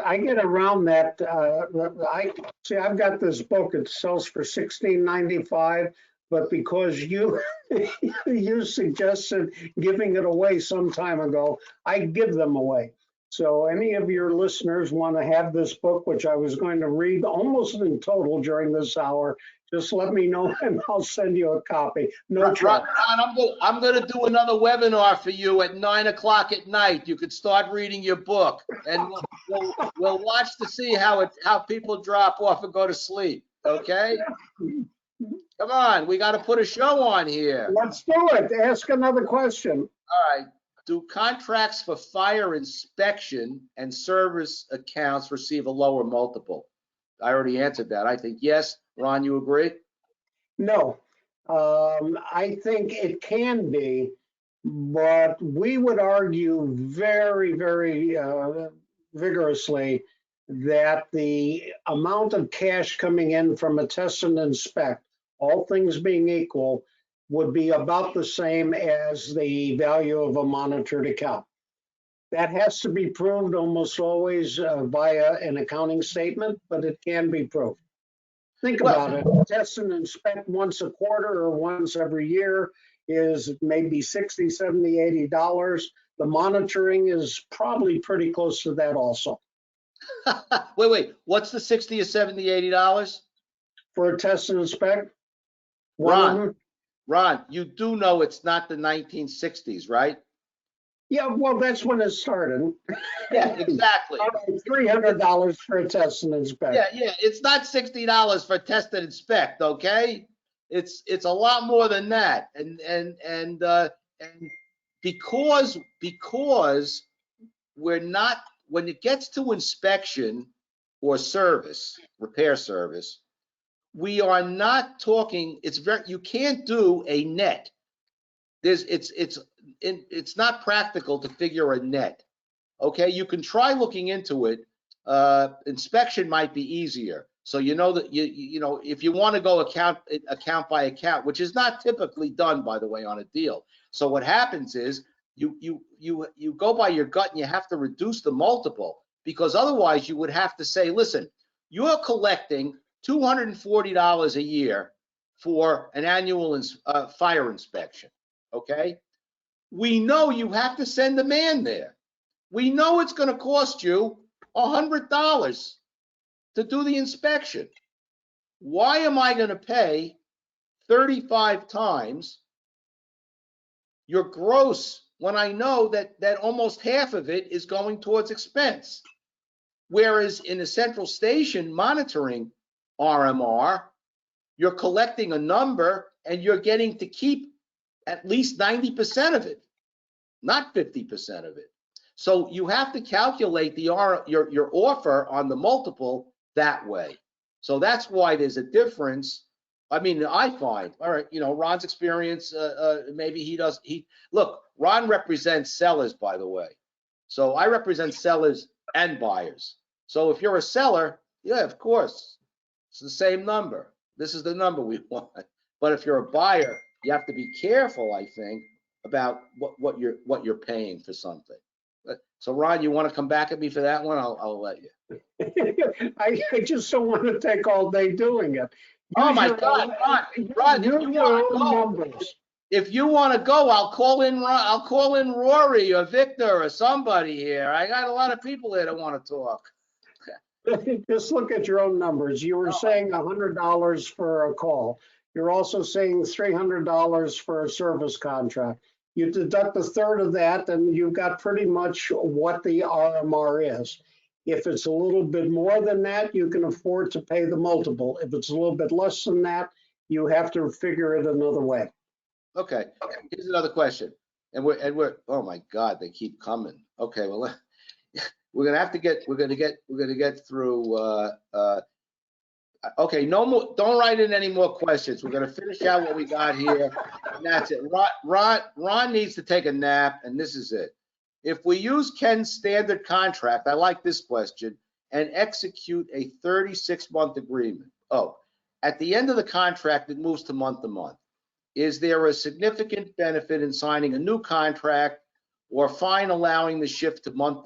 I get around that. I've got this book. It sells for $16.95, but because you suggested giving it away some time ago, I give them away. So any of your listeners want to have this book, which I was going to read almost in total during this hour, just let me know and I'll send you a copy. No trouble. Ron, I'm going to do another webinar for you at 9 o'clock at night. You could start reading your book, and we'll watch to see how people drop off and go to sleep. Okay? Come on, we got to put a show on here. Let's do it. Ask another question. All right. Do contracts for fire inspection and service accounts receive a lower multiple? I already answered that. I think yes. Ron, you agree? No. I think it can be, but we would argue very, very vigorously that the amount of cash coming in from a test and inspect, all things being equal, would be about the same as the value of a monitored account. That has to be proved almost always via an accounting statement, but it can be proved. Think about it. Test and inspect once a quarter or once every year is maybe $60, $70, $80. The monitoring is probably pretty close to that also. Wait. What's the $60 or $70, $80? For a test and inspect? Ron, you do know it's not the 1960s, right? Yeah, well, that's when it started. Yeah, exactly. $300 for a test and inspect. Yeah, it's not $60 for test and inspect, okay? It's a lot more than that, and because we're not, when it gets to inspection or service, repair service, we are not talking. You can't do a net. It's not practical to figure a net. Okay, you can try looking into it, Inspection might be easier. So you know that you know if you want to go account by account, which is not typically done, by the way, on a deal. So what happens is you go by your gut and you have to reduce the multiple, because otherwise you would have to say, listen, you're collecting $240 a year for an annual fire inspection. Okay, we know you have to send a man there. We know it's going to cost you $100 to do the inspection. Why am I going to pay 35 times your gross when I know that almost half of it is going towards expense? Whereas in a central station monitoring RMR, you're collecting a number and you're getting to keep at least 90% of it, not 50% of it. So you have to calculate your offer on the multiple that way. So that's why there's a difference. I mean, I find, all right, you know, Ron's experience, maybe look, Ron represents sellers, by the way. So I represent sellers and buyers. So if you're a seller, yeah, of course, it's the same number. This is the number we want. But if you're a buyer, you have to be careful, I think, about what you're paying for something. So Ron, you want to come back at me for that one? I'll let you. I just don't want to take all day doing it. Oh my God, Ron, if you want to go, I'll call in Rory or Victor or somebody here. I got a lot of people here that want to talk. Just look at your own numbers. You were saying $100 for a call. You're also saying $300 for a service contract. You deduct a third of that, and you've got pretty much what the RMR is. If it's a little bit more than that, you can afford to pay the multiple. If it's a little bit less than that, you have to figure it another way. Okay. Here's another question. And we're oh my God, they keep coming. Okay, well, we're gonna get through. Okay, no more. Don't write in any more questions. We're gonna finish out what we got here, and that's it. Ron needs to take a nap, and this is it. If we use Ken's standard contract, I like this question, and execute a 36-month agreement. Oh, at the end of the contract, it moves to month. Is there a significant benefit in signing a new contract, or fine allowing the shift to month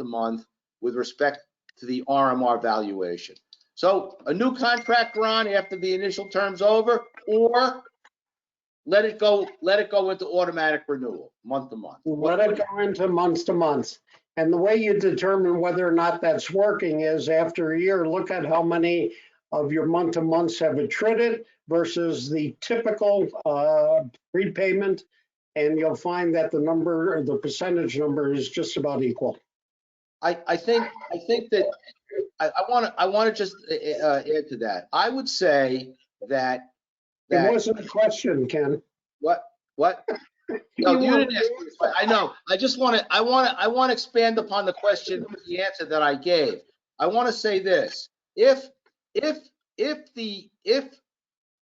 with respect to the RMR valuation? So a new contract, Ron, after the initial term's over, or let it go into automatic renewal, month to month. Let it go into month to month. And the way you determine whether or not that's working is after a year, look at how many of your month to months have attrited versus the typical prepayment, and you'll find that the number, or the percentage number, is just about equal. I think that I want to just add to that. I would say that It wasn't a question, Ken. What? No, you didn't ask me. I know. I just want to expand upon the question, the answer that I gave. I want to say this: if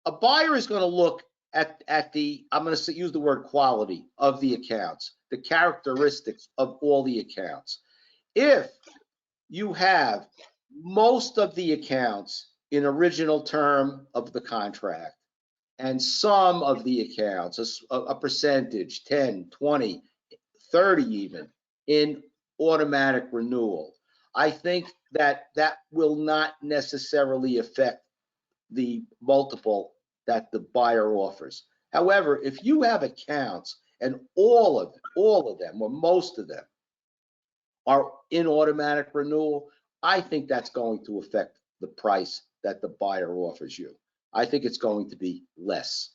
a buyer is going to look at the, I'm going to use the word quality of the accounts, the characteristics of all the accounts. If you have most of the accounts in original term of the contract, and some of the accounts, a percentage, 10, 20, 30 even, in automatic renewal, I think that will not necessarily affect the multiple that the buyer offers. However, if you have accounts and all of them, or most of them, are in automatic renewal, I think that's going to affect the price that the buyer offers you. I think it's going to be less.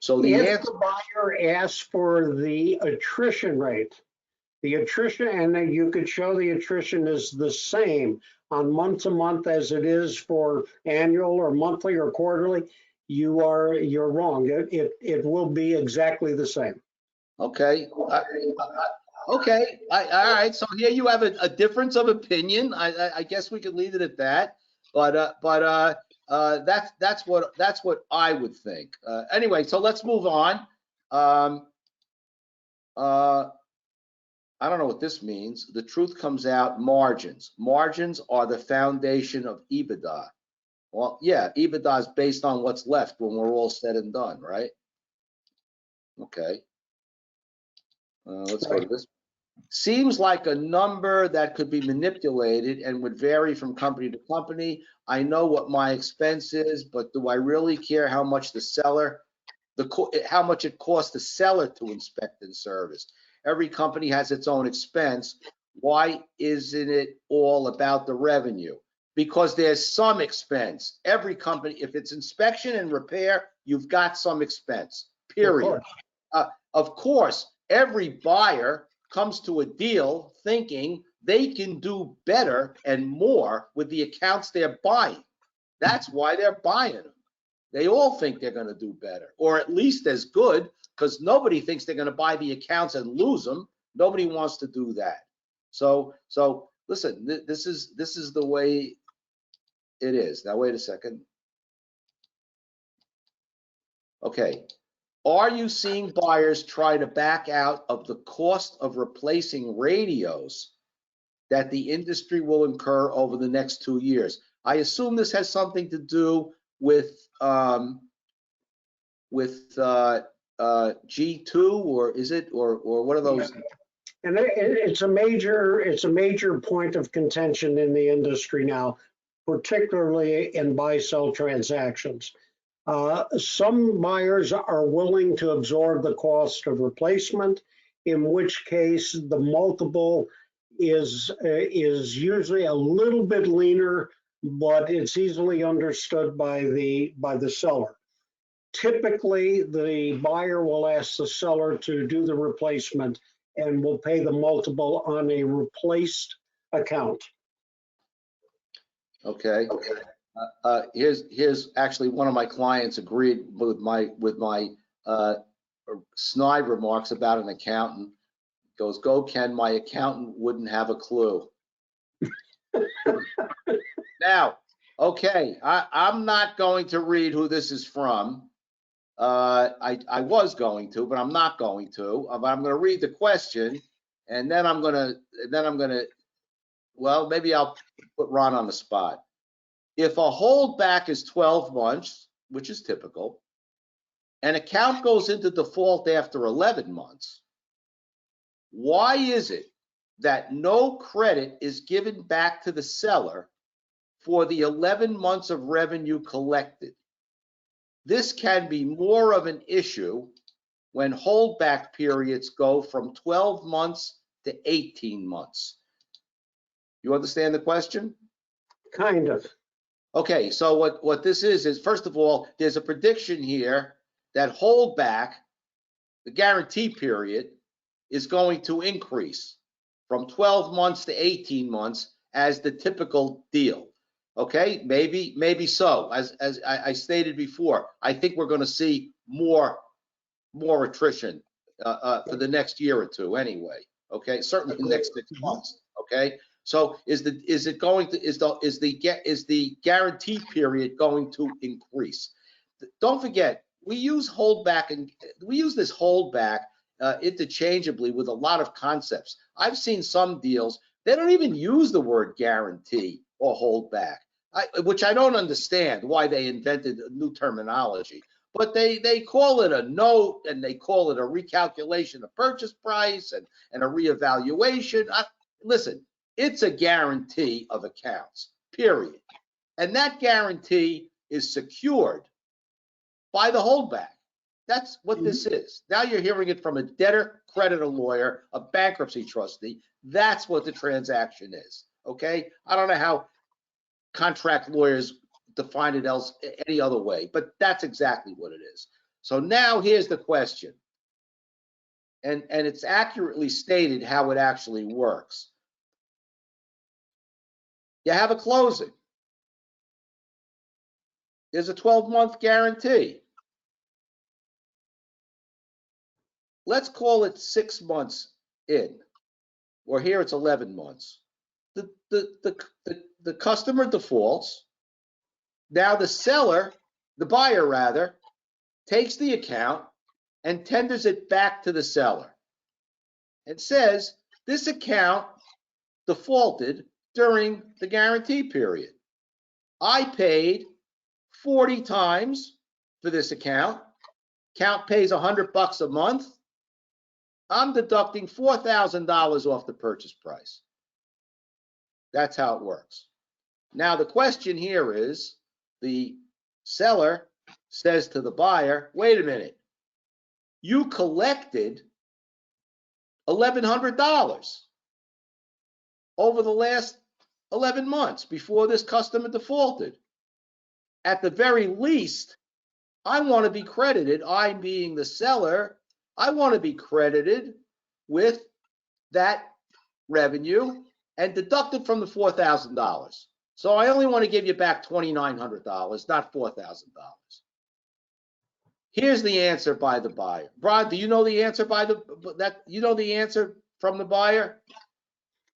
So if the buyer asks for the attrition rate, and then you could show the attrition is the same on month to month as it is for annual or monthly or quarterly, you're wrong. It will be exactly the same. Okay. Okay. All right. So here you have a difference of opinion. I guess we could leave it at that. But that's what I would think. Anyway, so let's move on. I don't know what this means. The truth comes out, margins. Margins are the foundation of EBITDA. Well, yeah, EBITDA is based on what's left when we're all said and done, right? Okay. Let's go to this. Seems like a number that could be manipulated and would vary from company to company. I know what my expense is, but do I really care how much the seller, how much it costs the seller to inspect and service? Every company has its own expense. Why isn't it all about the revenue? Because there's some expense. Every company, if it's inspection and repair, you've got some expense, period. Of course, every buyer comes to a deal thinking they can do better and more with the accounts they're buying. That's why they're buying them. They all think they're going to do better, or at least as good, because nobody thinks they're going to buy the accounts and lose them. Nobody wants to do that. So listen, this is the way it is. Now wait a second. Okay. Are you seeing buyers try to back out of the cost of replacing radios that the industry will incur over the next 2 years? I assume this has something to do with G2, or is it, or what are those? And it's a major point of contention in the industry now, particularly in buy-sell transactions. Some buyers are willing to absorb the cost of replacement, in which case the multiple is usually a little bit leaner, but it's easily understood by the seller. Typically, the buyer will ask the seller to do the replacement and will pay the multiple on a replaced account. Okay. Here's actually one of my clients agreed with my snide remarks about an accountant. Goes, go Ken, my accountant wouldn't have a clue. Now, okay, I'm not going to read who this is from. I was going to, but I'm not going to. But I'm going to read the question, and then I'm gonna, well, maybe I'll put Ron on the spot. If a holdback is 12 months, which is typical, an account goes into default after 11 months, why is it that no credit is given back to the seller for the 11 months of revenue collected? This can be more of an issue when holdback periods go from 12 months to 18 months. You understand the question? Kind of. Okay, so what this is first of all, there's a prediction here that holdback, the guarantee period, is going to increase from 12 months to 18 months as the typical deal. Okay, maybe so. As I stated before, I think we're going to see more attrition for the next year or two anyway. Okay, certainly the next 6 months. Okay. So is the guarantee period going to increase? Don't forget, we use holdback, and we use this holdback interchangeably with a lot of concepts. I've seen some deals, they don't even use the word guarantee or holdback, which I don't understand why they invented a new terminology. But they call it a note, and they call it a recalculation of purchase price and a reevaluation. Listen, it's a guarantee of accounts, period. And that guarantee is secured by the holdback. That's what this is. Now you're hearing it from a debtor, creditor lawyer, a bankruptcy trustee. That's what the transaction is, okay? I don't know how contract lawyers define it else any other way, but that's exactly what it is. So now here's the question. And it's accurately stated how it actually works. You have a closing. There's a 12-month guarantee. Let's call it 6 months in, or here it's 11 months. The customer defaults. Now the seller, the buyer rather, takes the account and tenders it back to the seller and says, This account defaulted during the guarantee period. I paid 40 times for this account. Account pays $100 a month. I'm deducting $4,000 off the purchase price. That's how it works. Now, the question here is, the seller says to the buyer, wait a minute, you collected $1,100 over the last 11 months before this customer defaulted. At the very least, I want to be credited, I being the seller, I want to be credited with that revenue and deducted from the $4,000. So I only want to give you back $2,900, not $4,000. Here's the answer by the buyer. Brad, do you know the answer the answer from the buyer?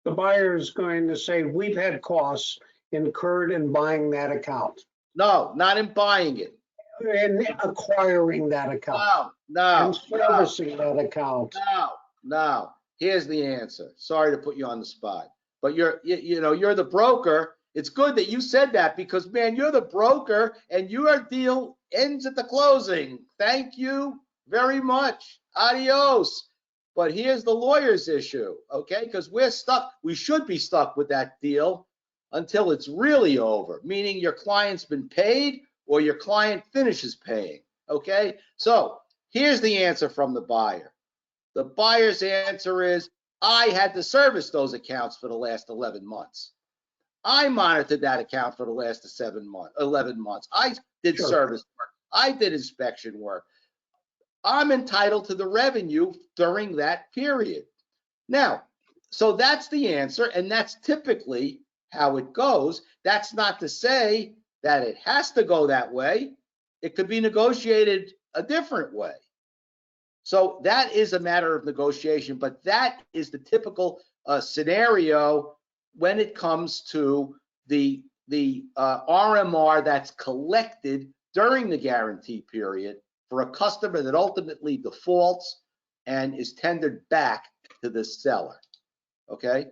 The buyer is going to say, we've had costs incurred in buying that account, No, not in buying it. in acquiring that account, and servicing that account. No. Here's the answer. Sorry to put you on the spot, but you're the broker. It's good that you said that because, man, you're the broker and your deal ends at the closing. Thank you very much. Adios. But here's the lawyer's issue, okay? Because we're stuck. We should be stuck with that deal until it's really over, meaning your client's been paid or your client finishes paying, okay? So here's the answer from the buyer. The buyer's answer is, I had to service those accounts for the last 11 months. I monitored that account for the last 11 months. I did service work. I did inspection work. I'm entitled to the revenue during that period. Now, so that's the answer, and that's typically how it goes. That's not to say that it has to go that way. It could be negotiated a different way. So that is a matter of negotiation, but that is the typical scenario when it comes to the RMR that's collected during the guarantee period for a customer that ultimately defaults and is tendered back to the seller. Okay?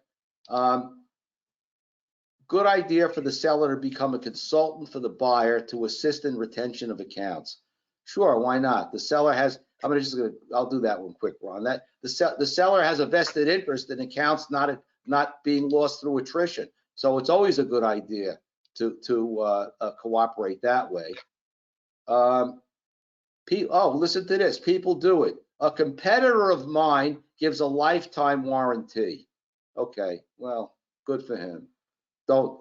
Good idea for the seller to become a consultant for the buyer to assist in retention of accounts. Sure, why not? The seller has, I'll do that one quick, Ron. The seller has a vested interest in accounts not being lost through attrition. So it's always a good idea to cooperate that way. Listen to this. People do it. A competitor of mine gives a lifetime warranty. Okay, well, good for him.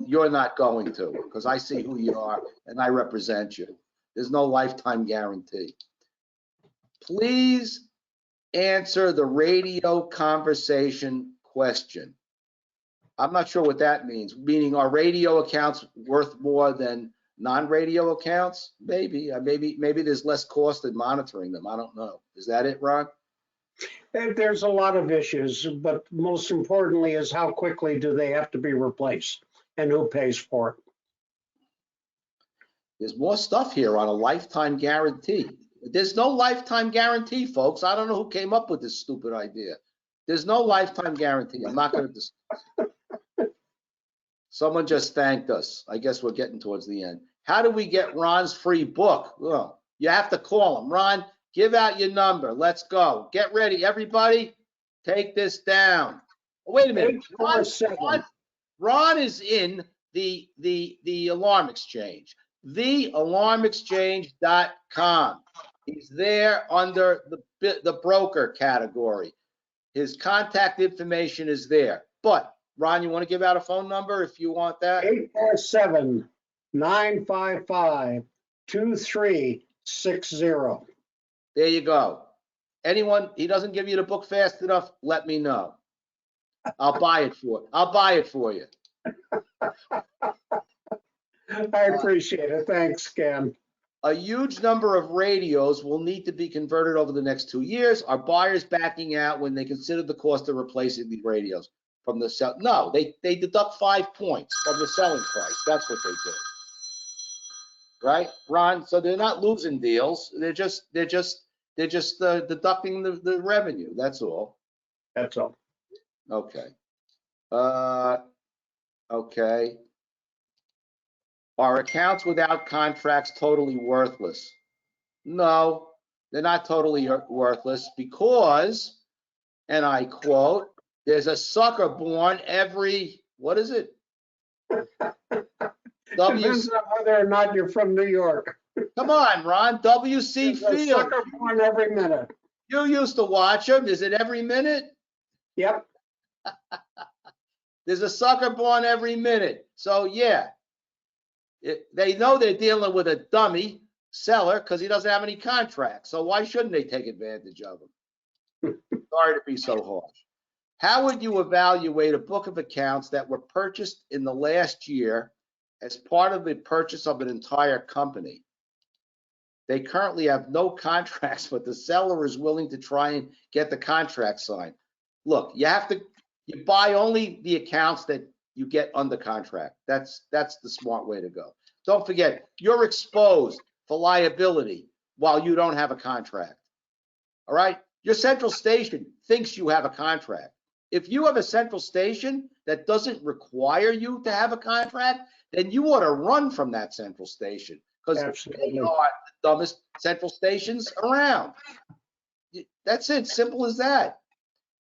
You're not going to, because I see who you are and I represent you. There's no lifetime guarantee. Please answer the radio conversation question. I'm not sure what that means. Meaning, are radio accounts worth more than non-radio accounts? Maybe. Maybe there's less cost in monitoring them. I don't know. Is that it, Ron? There's a lot of issues, but most importantly is how quickly do they have to be replaced and who pays for it? There's more stuff here on a lifetime guarantee. There's no lifetime guarantee, folks. I don't know who came up with this stupid idea. There's no lifetime guarantee. I'm not going to discuss. Someone just thanked us. I guess we're getting towards the end. How do we get Ron's free book? Well, you have to call him. Ron, give out your number. Let's go. Get ready, everybody. Take this down. Oh, wait a minute. Ron is in the Alarm Exchange. TheAlarmExchange.com. He's there under the broker category. His contact information is there. But Ron, you want to give out a phone number if you want that? 847-955-2360. There you go. Anyone, he doesn't give you the book fast enough, let me know. I'll buy it for you. I appreciate it. Thanks, Ken. A huge number of radios will need to be converted over the next 2 years. Are buyers backing out when they consider the cost of replacing these radios from the sell? No, they deduct 5 points from the selling price. That's what they do. Right, Ron? So they're not losing deals. They're just deducting the revenue. That's all. That's all. Okay. Okay. Are accounts without contracts totally worthless? No, they're not totally worthless because, and I quote, there's a sucker born every, what is it? Depends on whether or not you're from New York. Come on, Ron, W.C. There's a Fields. sucker born every minute. You used to watch them. Is it every minute? Yep. There's a sucker born every minute. So yeah, they know they're dealing with a dummy seller because he doesn't have any contracts. So why shouldn't they take advantage of him? Sorry to be so harsh. How would you evaluate a book of accounts that were purchased in the last year as part of the purchase of an entire company? They currently have no contracts, but the seller is willing to try and get the contract signed. Look, you buy only the accounts that you get under contract. That's the smart way to go. Don't forget, you're exposed for liability while you don't have a contract. All right? Your central station thinks you have a contract. If you have a central station that doesn't require you to have a contract, then you ought to run from that central station because they are the dumbest central stations around. That's it, simple as that.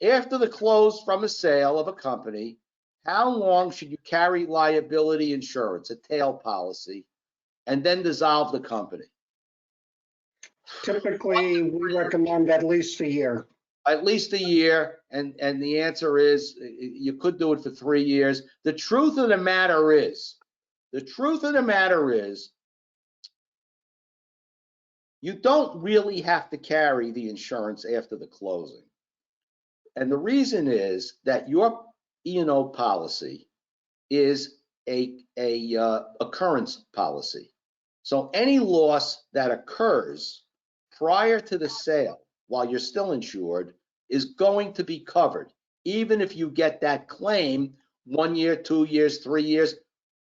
After the close from a sale of a company, how long should you carry liability insurance, a tail policy, and then dissolve the company? Typically, we recommend at least a year. At least a year, and the answer is you could do it for 3 years. The truth of the matter is, you don't really have to carry the insurance after the closing. And the reason is that your E&O policy is a occurrence policy. So any loss that occurs prior to the sale while you're still insured is going to be covered, even if you get that claim 1 year, 2 years, 3 years,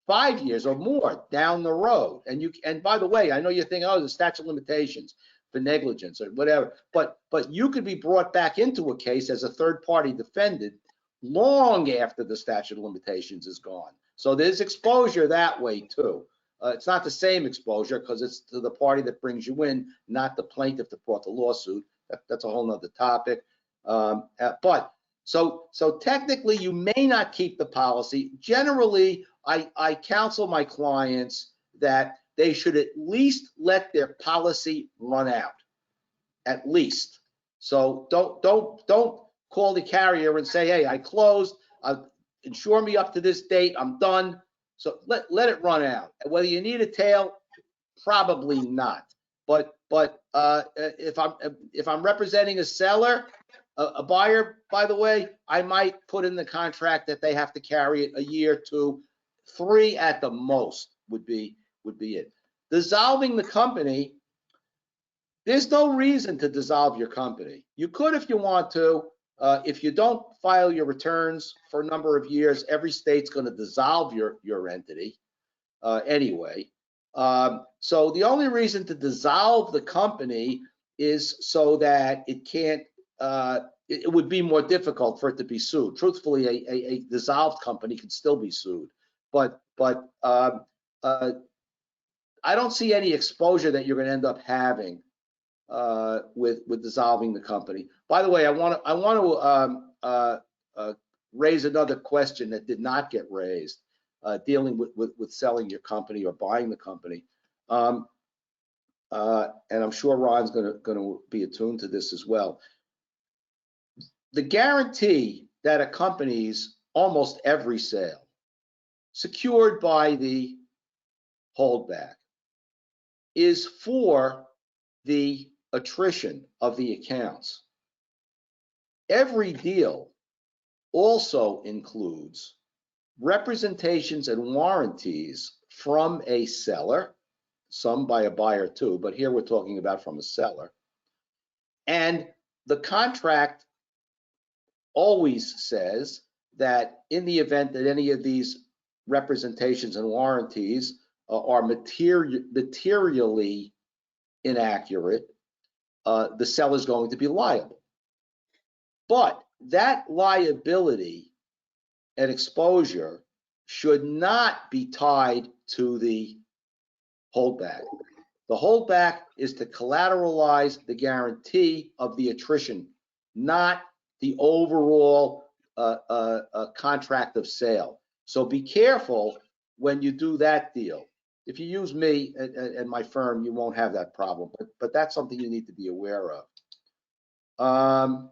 5 years or more down the road. And by the way, I know you're thinking, oh, the statute of limitations for negligence or whatever, but you could be brought back into a case as a third party defendant long after the statute of limitations is gone. So there's exposure that way too. It's not the same exposure because it's to the party that brings you in, not the plaintiff that brought the lawsuit. That's a whole nother topic. But so technically you may not keep the policy. Generally, I counsel my clients that they should at least let their policy run out, at least. So don't call the carrier and say, hey, I closed, insure me up to this date, I'm done. So let it run out. Whether you need a tail, probably not. But if I'm representing a seller, a buyer, by the way, I might put in the contract that they have to carry it a year, 2, 3 at the most would be it. Dissolving the company, there's no reason to dissolve your company. You could if you want to. If you don't file your returns for a number of years, every state's going to dissolve your entity anyway. So the only reason to dissolve the company is so that it can't, it would be more difficult for it to be sued. Truthfully, a dissolved company can still be sued, but I don't see any exposure that you're going to end up having with dissolving the company. By the way, I want to raise another question that did not get raised, dealing with selling your company or buying the company. And I'm sure Ron's going to be attuned to this as well. The guarantee that accompanies almost every sale, secured by the holdback, is for the attrition of the accounts. Every deal also includes representations and warranties from a seller, some by a buyer too, but here we're talking about from a seller. And the contract always says that in the event that any of these representations and warranties are materially inaccurate, the seller is going to be liable. But that liability and exposure should not be tied to the holdback. The holdback is to collateralize the guarantee of the attrition, not the overall contract of sale. So be careful when you do that deal. If you use me and my firm, you won't have that problem, but that's something you need to be aware of.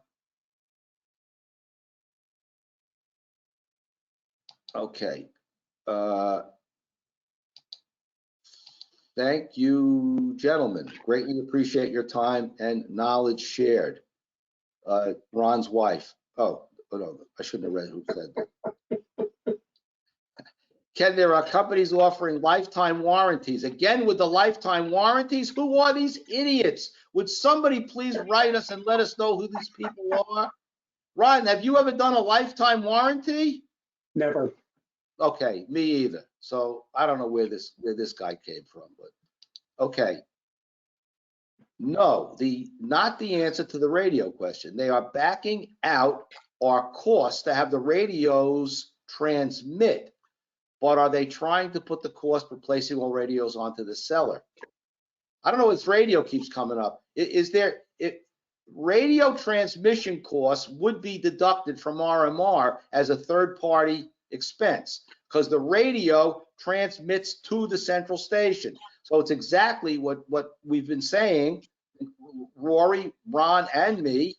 Okay. Thank you, gentlemen. Greatly appreciate your time and knowledge shared. Ron's wife. Oh, no, I shouldn't have read who said that. Ken, there are companies offering lifetime warranties. Again, with the lifetime warranties, who are these idiots? Would somebody please write us and let us know who these people are? Ron, have you ever done a lifetime warranty? Never. Okay, me either. So I don't know where this guy came from, but okay. No, not the answer to the radio question. They are backing out our cost to have the radios transmit, but are they trying to put the cost replacing all radios onto the seller? I don't know, this radio keeps coming up. Radio transmission costs would be deducted from RMR as a third-party expense because the radio transmits to the central station. So it's exactly what we've been saying. Rory, Ron, and me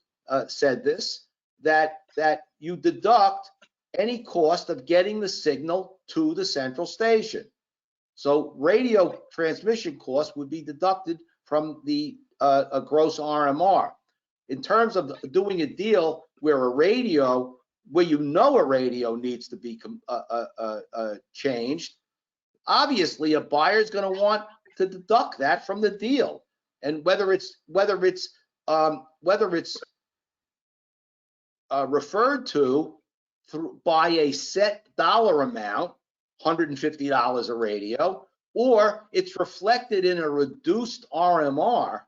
said this, that you deduct any cost of getting the signal to the central station. So radio transmission costs would be deducted from the gross RMR. In terms of doing a deal where a radio needs to be changed, obviously a buyer is going to want to deduct that from the deal, and whether it's referred to by a set dollar amount, $150 a radio, or it's reflected in a reduced RMR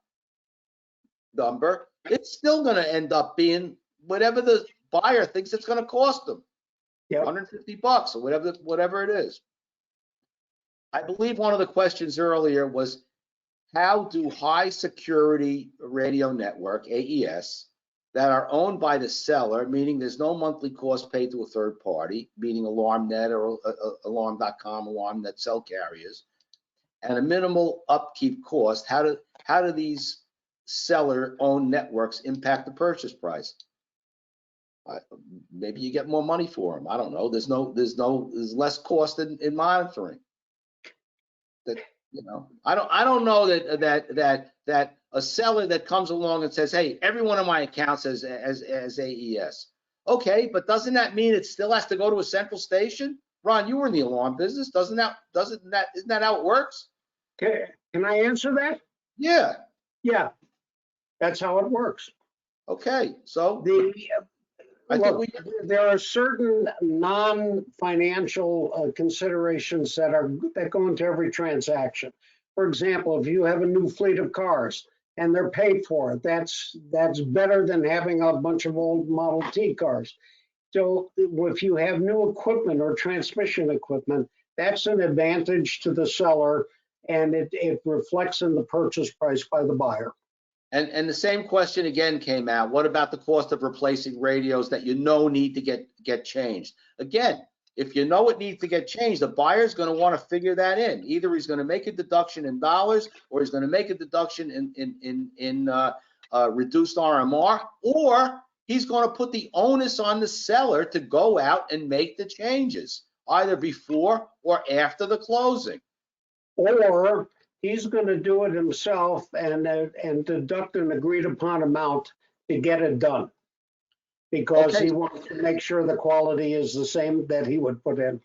number, it's still going to end up being whatever the buyer thinks it's going to cost them. Yep. $150 or whatever it is. I believe one of the questions earlier was, how do high security radio network, AES, that are owned by the seller, meaning there's no monthly cost paid to a third party, meaning AlarmNet or Alarm.com, AlarmNet cell carriers, and a minimal upkeep cost, how do these seller-owned networks impact the purchase price? Maybe you get more money for them. I don't know. There's less cost in monitoring. That, you know, I don't know that a seller that comes along and says, hey, every one of my accounts has AES. Okay, but doesn't that mean it still has to go to a central station? Ron, you were in the alarm business. Isn't that how it works? Okay, can I answer that? Yeah. Yeah, that's how it works. Okay, so there are certain non-financial considerations that go into every transaction. For example, if you have a new fleet of cars and they're paid for, that's better than having a bunch of old Model T cars. So if you have new equipment or transmission equipment, that's an advantage to the seller, and it reflects in the purchase price by the buyer. And the same question again came out. What about the cost of replacing radios that need to get changed? Again, if you know it needs to get changed, the buyer's going to want to figure that in. Either he's going to make a deduction in dollars, or he's going to make a deduction in reduced RMR, or he's going to put the onus on the seller to go out and make the changes, either before or after the closing. Or he's going to do it himself and deduct an agreed upon amount to get it done, because he wants to make sure the quality is the same that he would put in.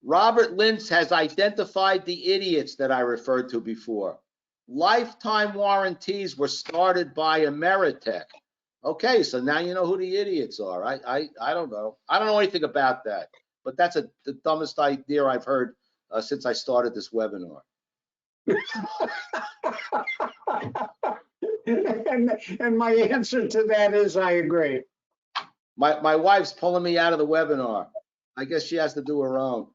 Robert Lintz has identified the idiots that I referred to before. Lifetime warranties were started by Ameritech. Okay, so now you know who the idiots are. I don't know. I don't know anything about that, but that's the dumbest idea I've heard since I started this webinar. And my answer to that is I agree. My wife's pulling me out of the webinar. I guess she has to do her own.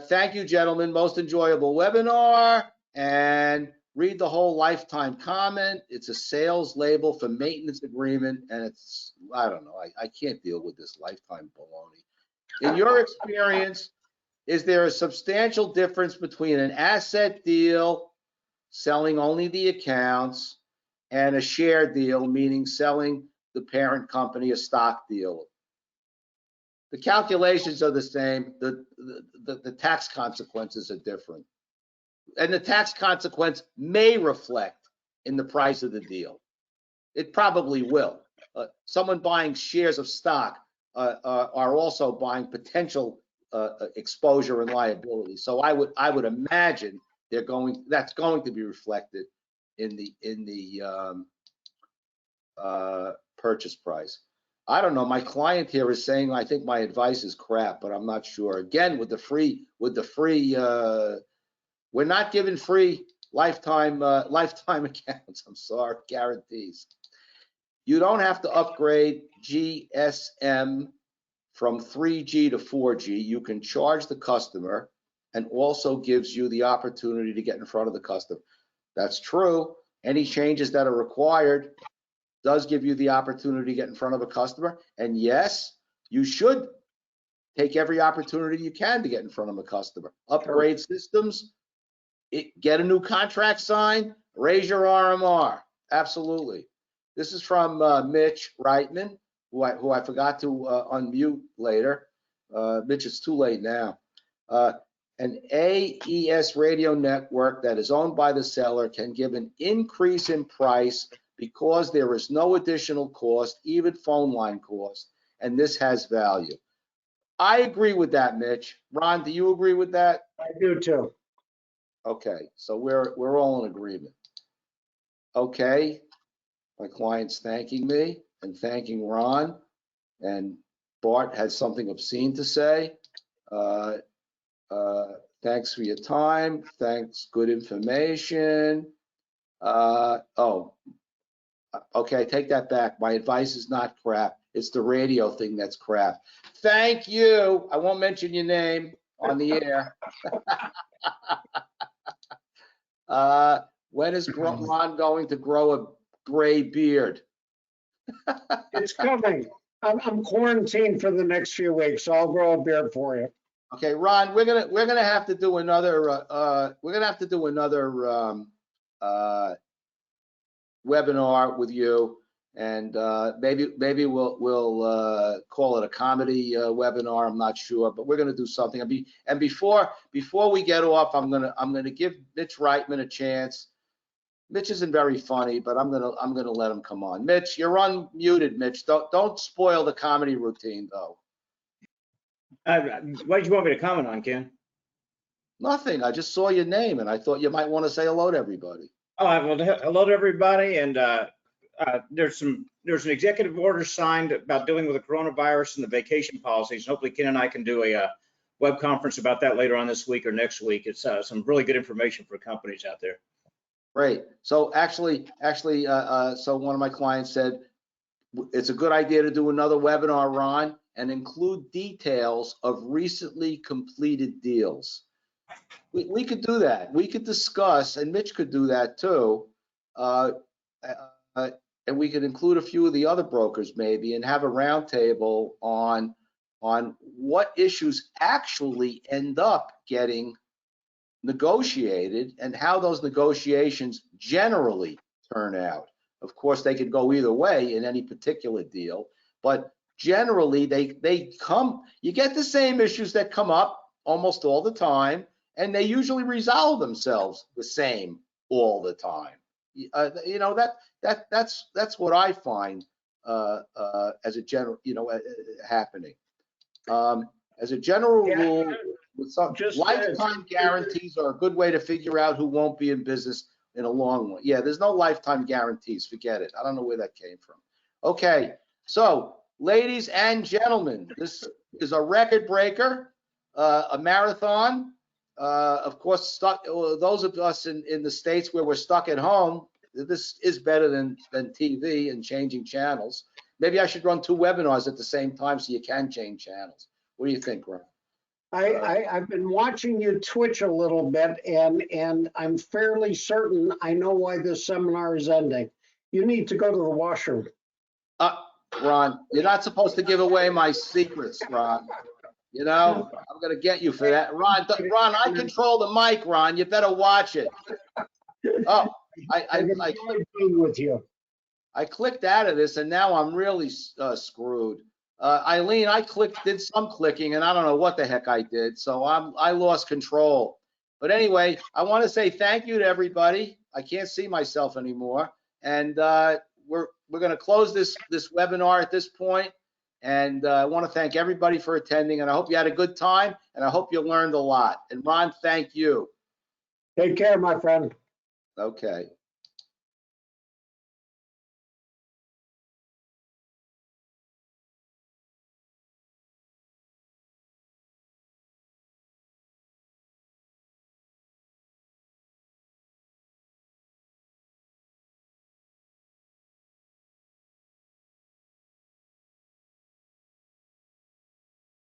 Thank you, gentlemen. Most enjoyable webinar. And read the whole lifetime comment. It's a sales label for maintenance agreement. And it's, I don't know, I can't deal with this lifetime baloney. In your experience, is there a substantial difference between an asset deal, selling only the accounts, and a share deal, meaning selling the parent company a stock deal? The calculations are the same. The tax consequences are different. And the tax consequence may reflect in the price of the deal. It probably will. Someone buying shares of stock are also buying potential exposure and liability. So I would imagine that's going to be reflected in the purchase price. I don't know. My client here is saying I think my advice is crap, but I'm not sure. Again, with the free, we're not giving free lifetime accounts. I'm sorry, guarantees. You don't have to upgrade GSM from 3G to 4G. You can charge the customer, and also gives you the opportunity to get in front of the customer. That's true. Any changes that are required does give you the opportunity to get in front of a customer. And yes, you should take every opportunity you can to get in front of a customer. Upgrade systems, get a new contract signed, raise your RMR. Absolutely. This is from Mitch Reitman, who I forgot to unmute later. Mitch, it's too late now. An AES radio network that is owned by the seller can give an increase in price because there is no additional cost, even phone line cost, and this has value. I agree with that, Mitch. Ron, do you agree with that? I do too. Okay, so we're all in agreement. Okay, my client's thanking me and thanking Ron, and Bart has something obscene to say. Thanks for your time. Thanks, good information. Okay, take that back. My advice is not crap. It's the radio thing that's crap. Thank you. I won't mention your name on the air. When is Ron going to grow a gray beard? It's coming. I'm quarantined for the next few weeks, so I'll grow a beard for you. Okay, Ron, we're gonna have to do another webinar with you, and maybe we'll call it a comedy webinar. I'm not sure, but we're gonna do something. And before we get off, I'm gonna give Mitch Reitman a chance. Mitch isn't very funny, but I'm gonna let him come on. Mitch, you're unmuted. Mitch, don't spoil the comedy routine though. What did you want me to comment on, Ken? Nothing. I just saw your name and I thought you might want to say hello to everybody. Oh, well, hello to everybody. And there's an executive order signed about dealing with the coronavirus and the vacation policies. Hopefully Ken and I can do a web conference about that later on this week or next week. It's some really good information for companies out there. Great. So actually, so one of my clients said, it's a good idea to do another webinar, Ron, and include details of recently completed deals. We could do that. We could discuss, and Mitch could do that too. And we could include a few of the other brokers maybe and have a roundtable on what issues actually end up getting negotiated and how those negotiations generally turn out. Of course, they could go either way in any particular deal, but generally they come, you get the same issues that come up almost all the time, and they usually resolve themselves the same all the time. You know, that's what I find as a general, happening. As a general rule, with some lifetime guarantees are a good way to figure out who won't be in business in a long one. Yeah, there's no lifetime guarantees. Forget it. I don't know where that came from. Okay, so ladies and gentlemen, this is a record breaker, a marathon. Of course, those of us in the States where we're stuck at home, this is better than TV and changing channels. maybe I should run 2 webinars at the same time so you can change channels. What do you think, Ron? I've been watching you twitch a little bit, and I'm fairly certain I know why this seminar is ending. You need to go to the washroom. Ron, you're not supposed to give away my secrets, Ron. You know, I'm gonna get you for that. Ron, I control the mic, Ron. You better watch it. Oh, I've enjoyed being with you. I clicked out of this and now I'm really screwed. Eileen, did some clicking and I don't know what the heck I did. So I lost control. But anyway, I want to say thank you to everybody. I can't see myself anymore. And we're going to close this webinar at this point. And I want to thank everybody for attending. And I hope you had a good time. And I hope you learned a lot. And Ron, thank you. Take care, my friend. Okay.